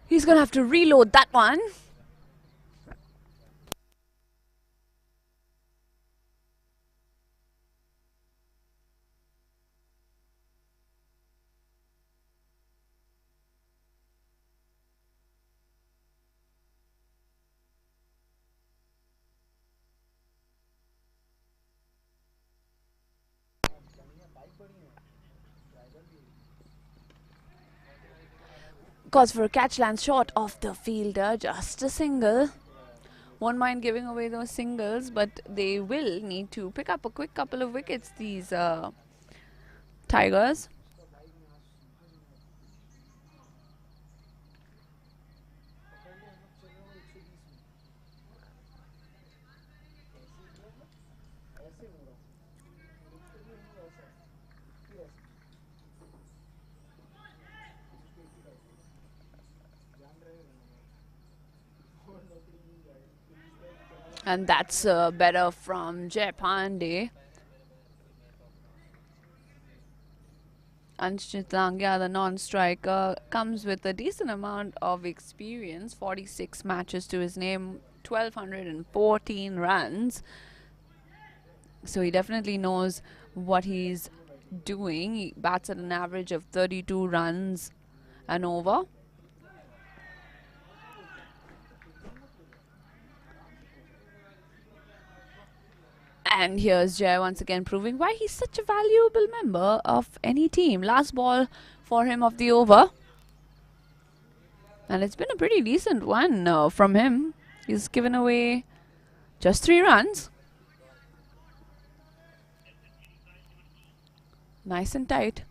He's gonna have to reload that one. Goes for a catch, lands short of the fielder, just a single. Won't mind giving away those singles, but they will need to pick up a quick couple of wickets, these Tigers. And that's better from Jai Pandey. Anshit Langya, the non-striker, comes with a decent amount of experience, 46 matches to his name, 1,214 runs. So he definitely knows what he's doing. He bats at an average of 32 runs an over. And here's Jay once again proving why he's such a valuable member of any team. Last ball for him of the over. And it's been a pretty decent one from him. He's given away just 3 runs. Nice and tight.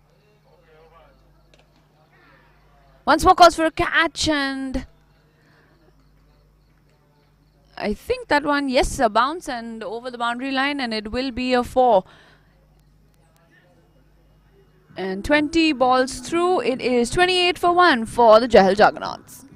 Once more calls for a catch, and I think that one, yes, a bounce and over the boundary line, and it will be a 4. And 20 balls through, it is 28 for 1 for the Jehel Juggernauts.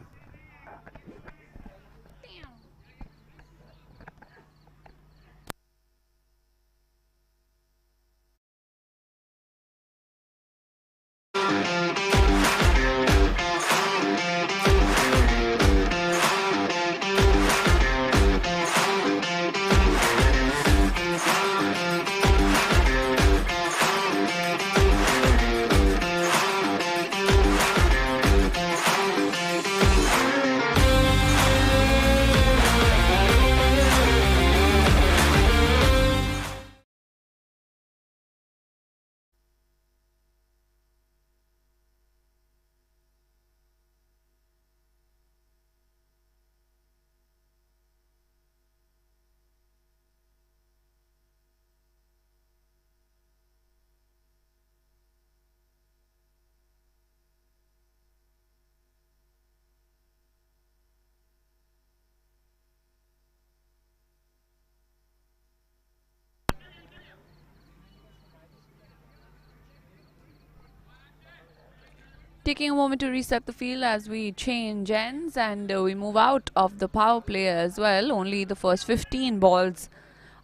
Taking a moment to reset the field as we change ends, and we move out of the power play as well. Only the first 15 balls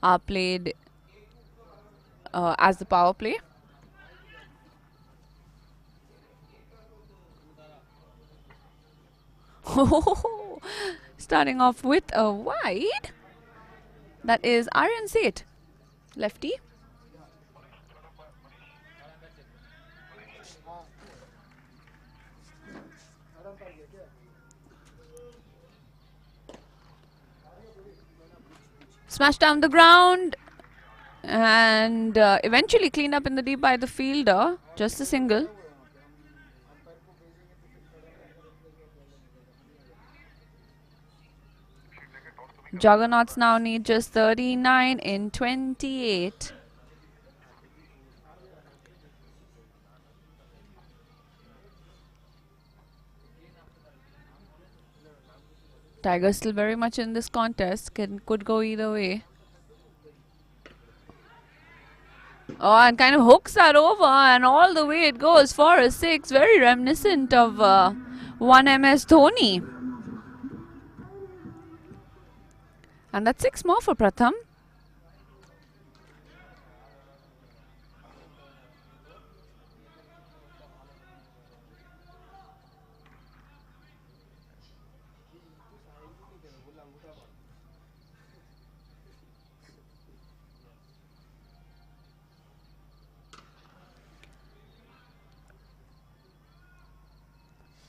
are played as the power play. Starting off with a wide. That is Aryan Seth, lefty. Smashed down the ground and eventually cleaned up in the deep by the fielder. Just a single. Juggernauts now need just 39 in 28. Tigers still very much in this contest. Could go either way. Oh, and kind of hooks that over, and all the way it goes for a 6. Very reminiscent of 1 MS Dhoni. And that's 6 more for Pratham.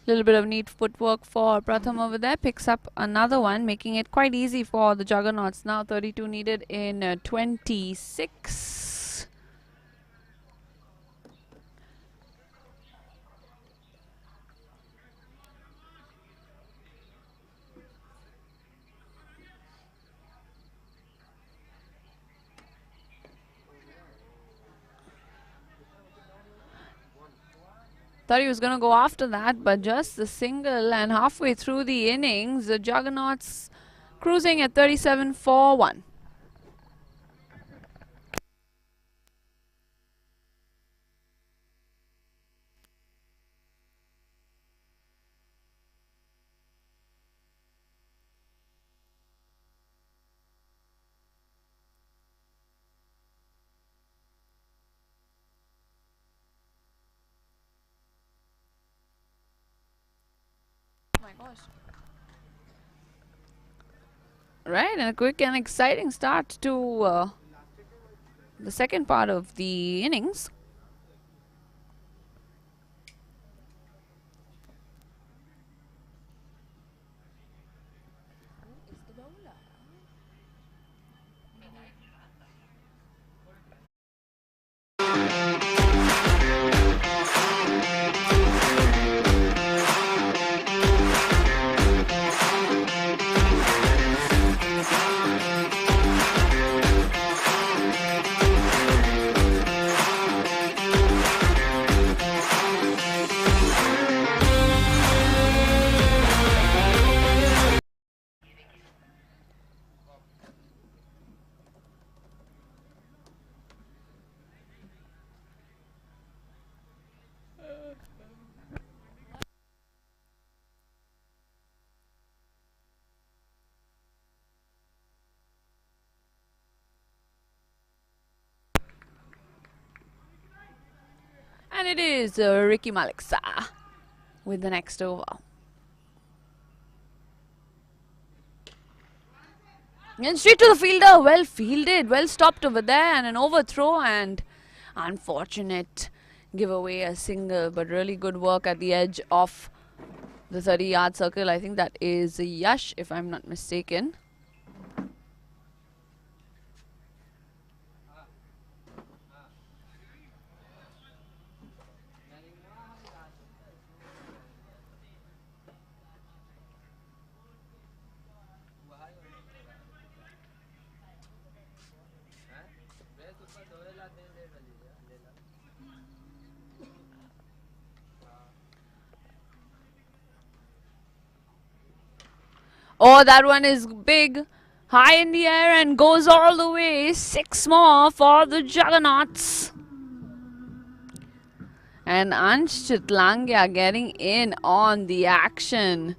Little bit of neat footwork for Pratham over there. Picks up another one, making it quite easy for the Juggernauts. Now 32 needed in 26. Thought he was going to go after that, but just the single, and halfway through the innings, the Juggernauts cruising at 37 for 1. Right, and a quick and exciting start to the second part of the innings. And it is Ricky Maliksa with the next over. And straight to the fielder. Well fielded, well stopped over there, and an overthrow, and unfortunate give away a single, but really good work at the edge of the 30-yard circle. I think that is Yash, if I'm not mistaken. Oh, that one is big. High in the air and goes all the way. 6 more for the Juggernauts. And Ansh Chitlangya getting in on the action.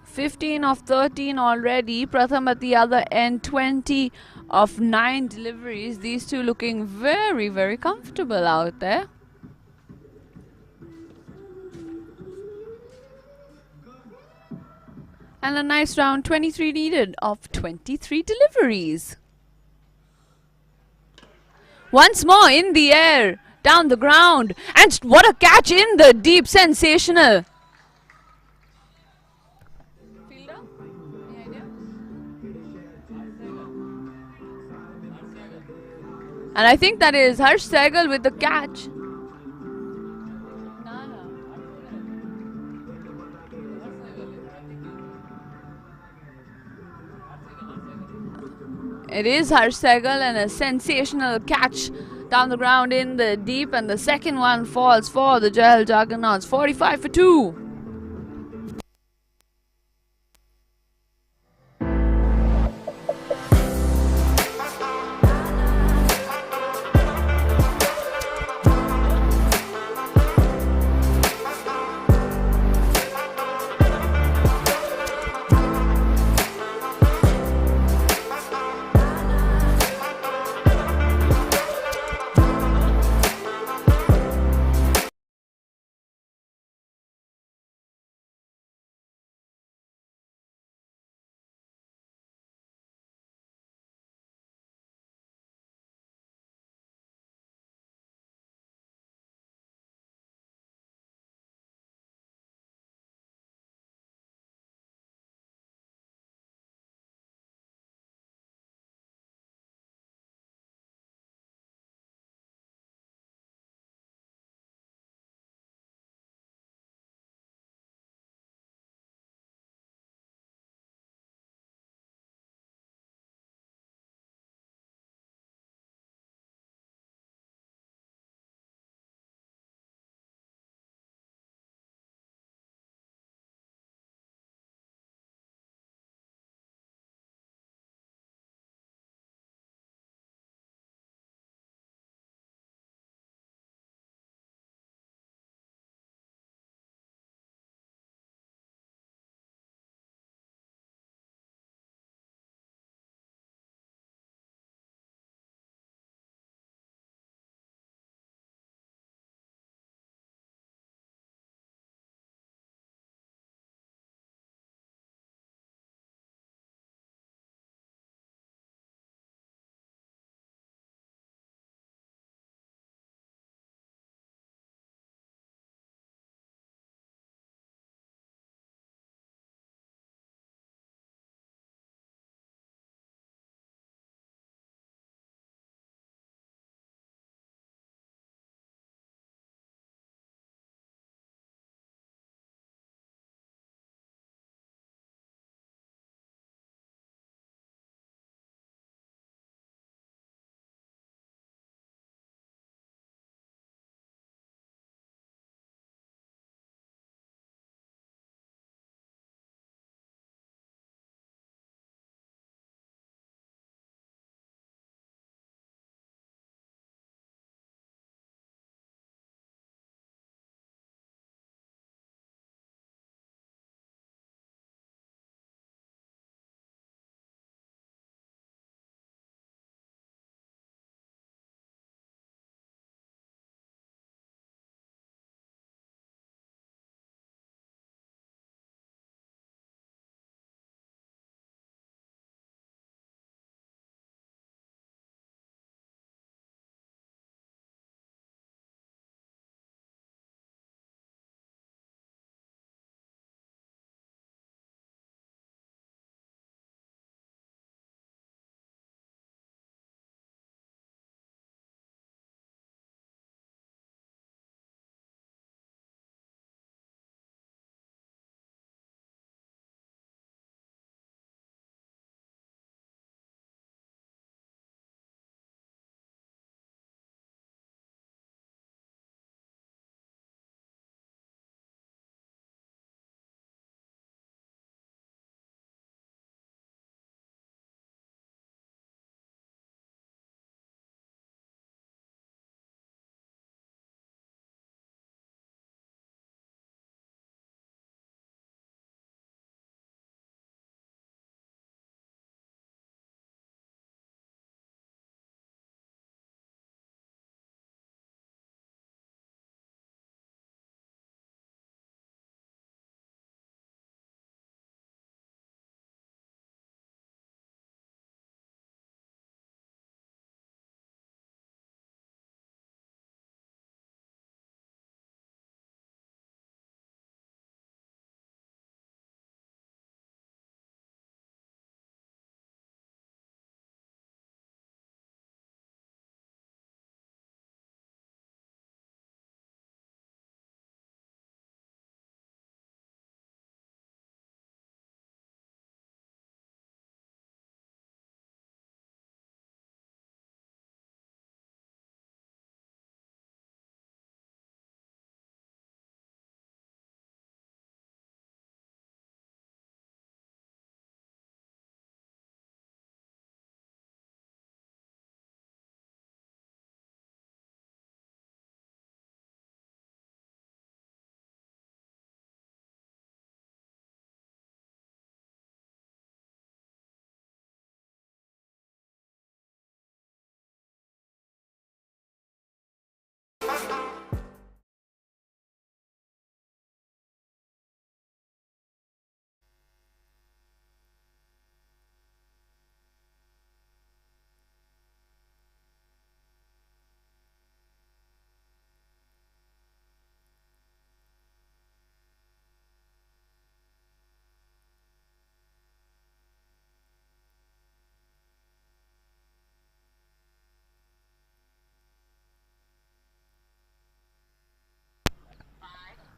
15 of 13 already. Pratham at the other end, 20 of 9 deliveries. These two looking very, very comfortable out there. And a nice round, 23 needed of 23 deliveries. Once more in the air, down the ground. And what a catch in the deep, sensational. Fielder? Any idea? And I think that is Harsh Sehgal with the catch. It is Harsh Sehgal, and a sensational catch down the ground in the deep, and the second one falls for the Jehel Juggernauts. 45 for 2.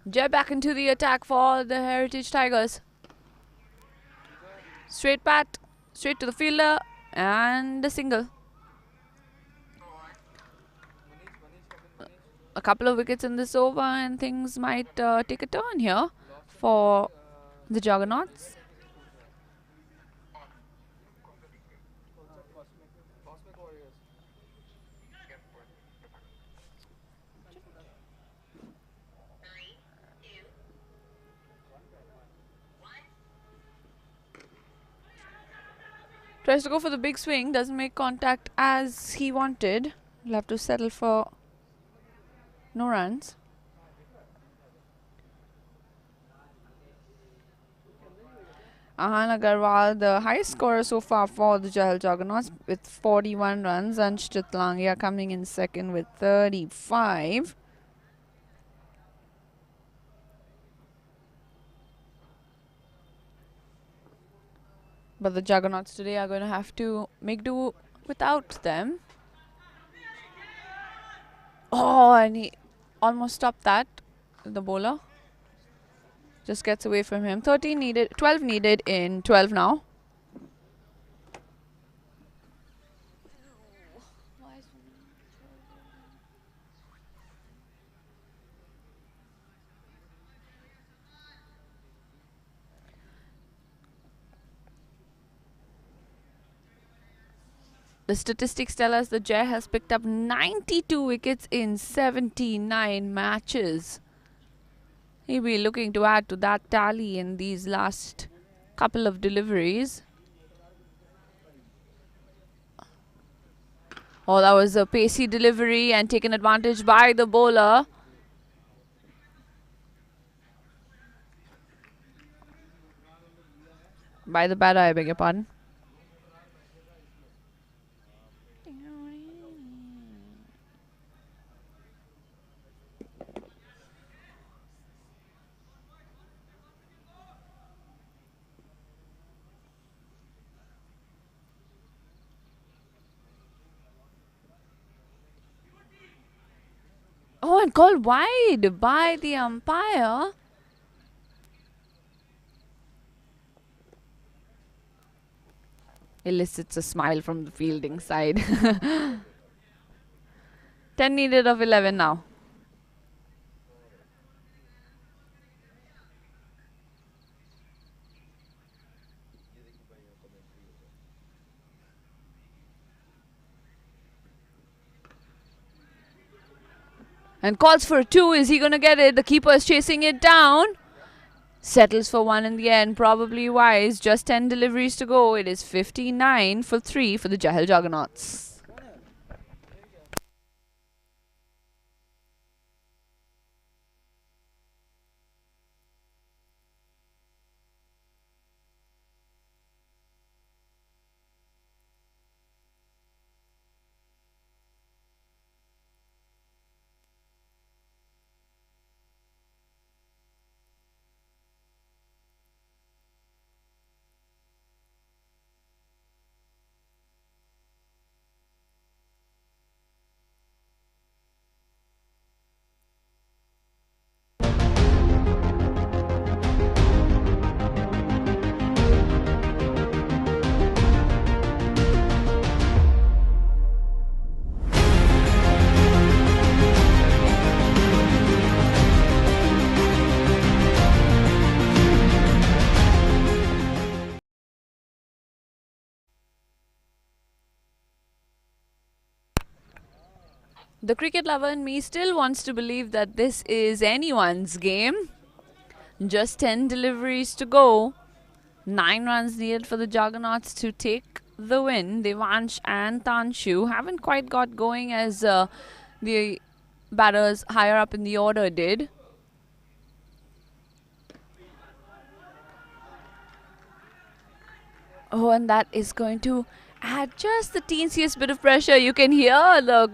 Jet back into the attack for the Heritage Tigers. Straight bat, straight to the fielder, and a single. A couple of wickets in this over, and things might take a turn here for the Juggernauts. Tries to go for the big swing, doesn't make contact as he wanted. He'll have to settle for no runs. Ahan Agarwal, the highest scorer so far for the Jehel Juggernauts with 41 runs, and Langia coming in second with 35. But the Juggernauts today are going to have to make do without them. Oh, and he almost stopped that, the bowler. Just gets away from him. 13 needed, 12 needed in 12 now. The statistics tell us that Jay has picked up 92 wickets in 79 matches. He'll be looking to add to that tally in these last couple of deliveries. Oh, that was a pacey delivery and taken advantage by the bowler. By the batter, I beg your pardon. Oh, and called wide by the umpire. Elicits a smile from the fielding side. 10 needed of 11 now. And calls for 2. Is he going to get it? The keeper is chasing it down. Settles for 1 in the end. Probably wise. Just 10 deliveries to go. It is 59 for 3 for the Jehel Juggernauts. The cricket lover in me still wants to believe that this is anyone's game. Just 10 deliveries to go. 9 runs needed for the Juggernauts to take the win. Devansh and Tanshu haven't quite got going as the batters higher up in the order did. Oh, and that is going to add just the teensiest bit of pressure. You can hear the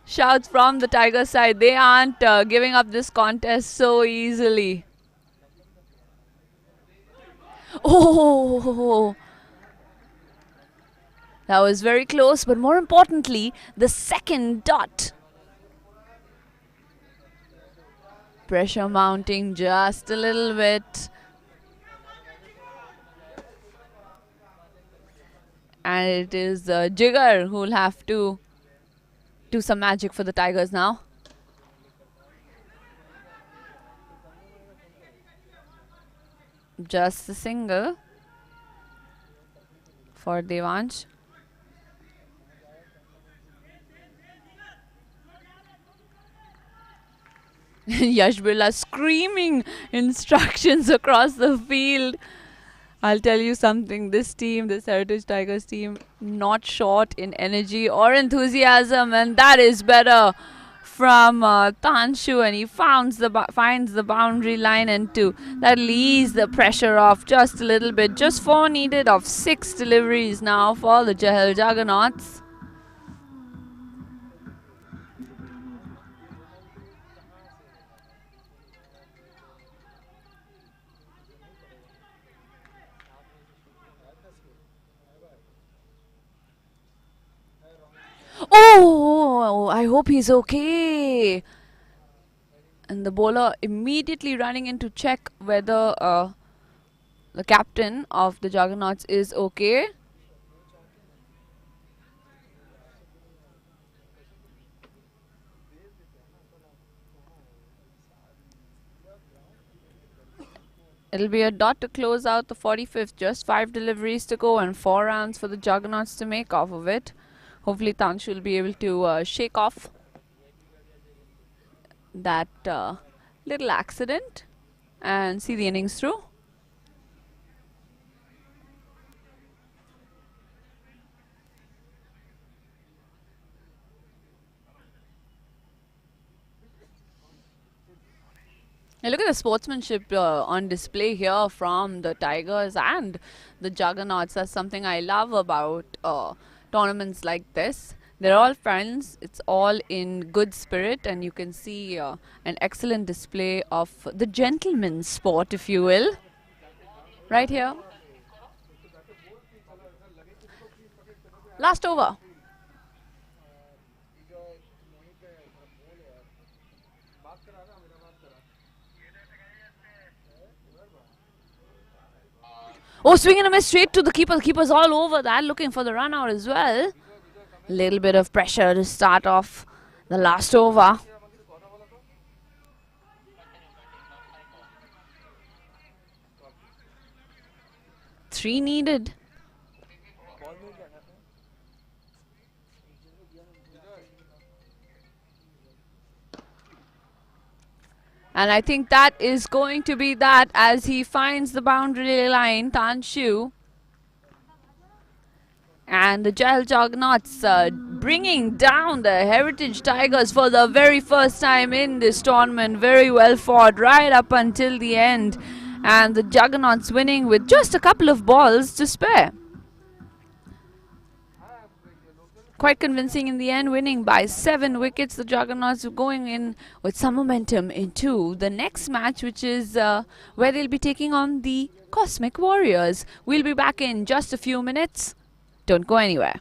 shouts from the Tiger side. They aren't giving up this contest so easily. Oh, that was very close, but more importantly, the second dot. Pressure mounting just a little bit. And it is Jigger who will have to do some magic for the Tigers now. Just a single for Devansh. Yash Birla screaming instructions across the field. I'll tell you something, this team, this Heritage Tigers team, not short in energy or enthusiasm, and that is better from Tanshu, and he finds the boundary line and two. That'll ease the pressure off just a little bit. Just 4 needed of 6 deliveries now for the Jehel Juggernauts. Oh, I hope he's okay. And the bowler immediately running in to check whether the captain of the Juggernauts is okay. It'll be a dot to close out the 45th. Just 5 deliveries to go and 4 rounds for the Juggernauts to make off of it. Hopefully Tanshu will be able to shake off that little accident and see the innings through. Now look at the sportsmanship on display here from the Tigers and the Juggernauts. That's something I love about tournaments like this. They're all friends, it's all in good spirit, and you can see an excellent display of the gentleman's sport, if you will, right here. Last over. Oh, swing and a miss straight to the keeper. The keeper's all over that, looking for the run out as well. Little bit of pressure to start off the last over. Three needed. And I think that is going to be that as he finds the boundary line, Tanshu. And the Jehel Juggernauts bringing down the Heritage Tigers for the very first time in this tournament. Very well fought right up until the end. And the Juggernauts winning with just a couple of balls to spare. Quite convincing in the end, winning by 7 wickets. The Juggernauts are going in with some momentum into the next match, which is where they'll be taking on the Cosmic Warriors. We'll be back in just a few minutes. Don't go anywhere.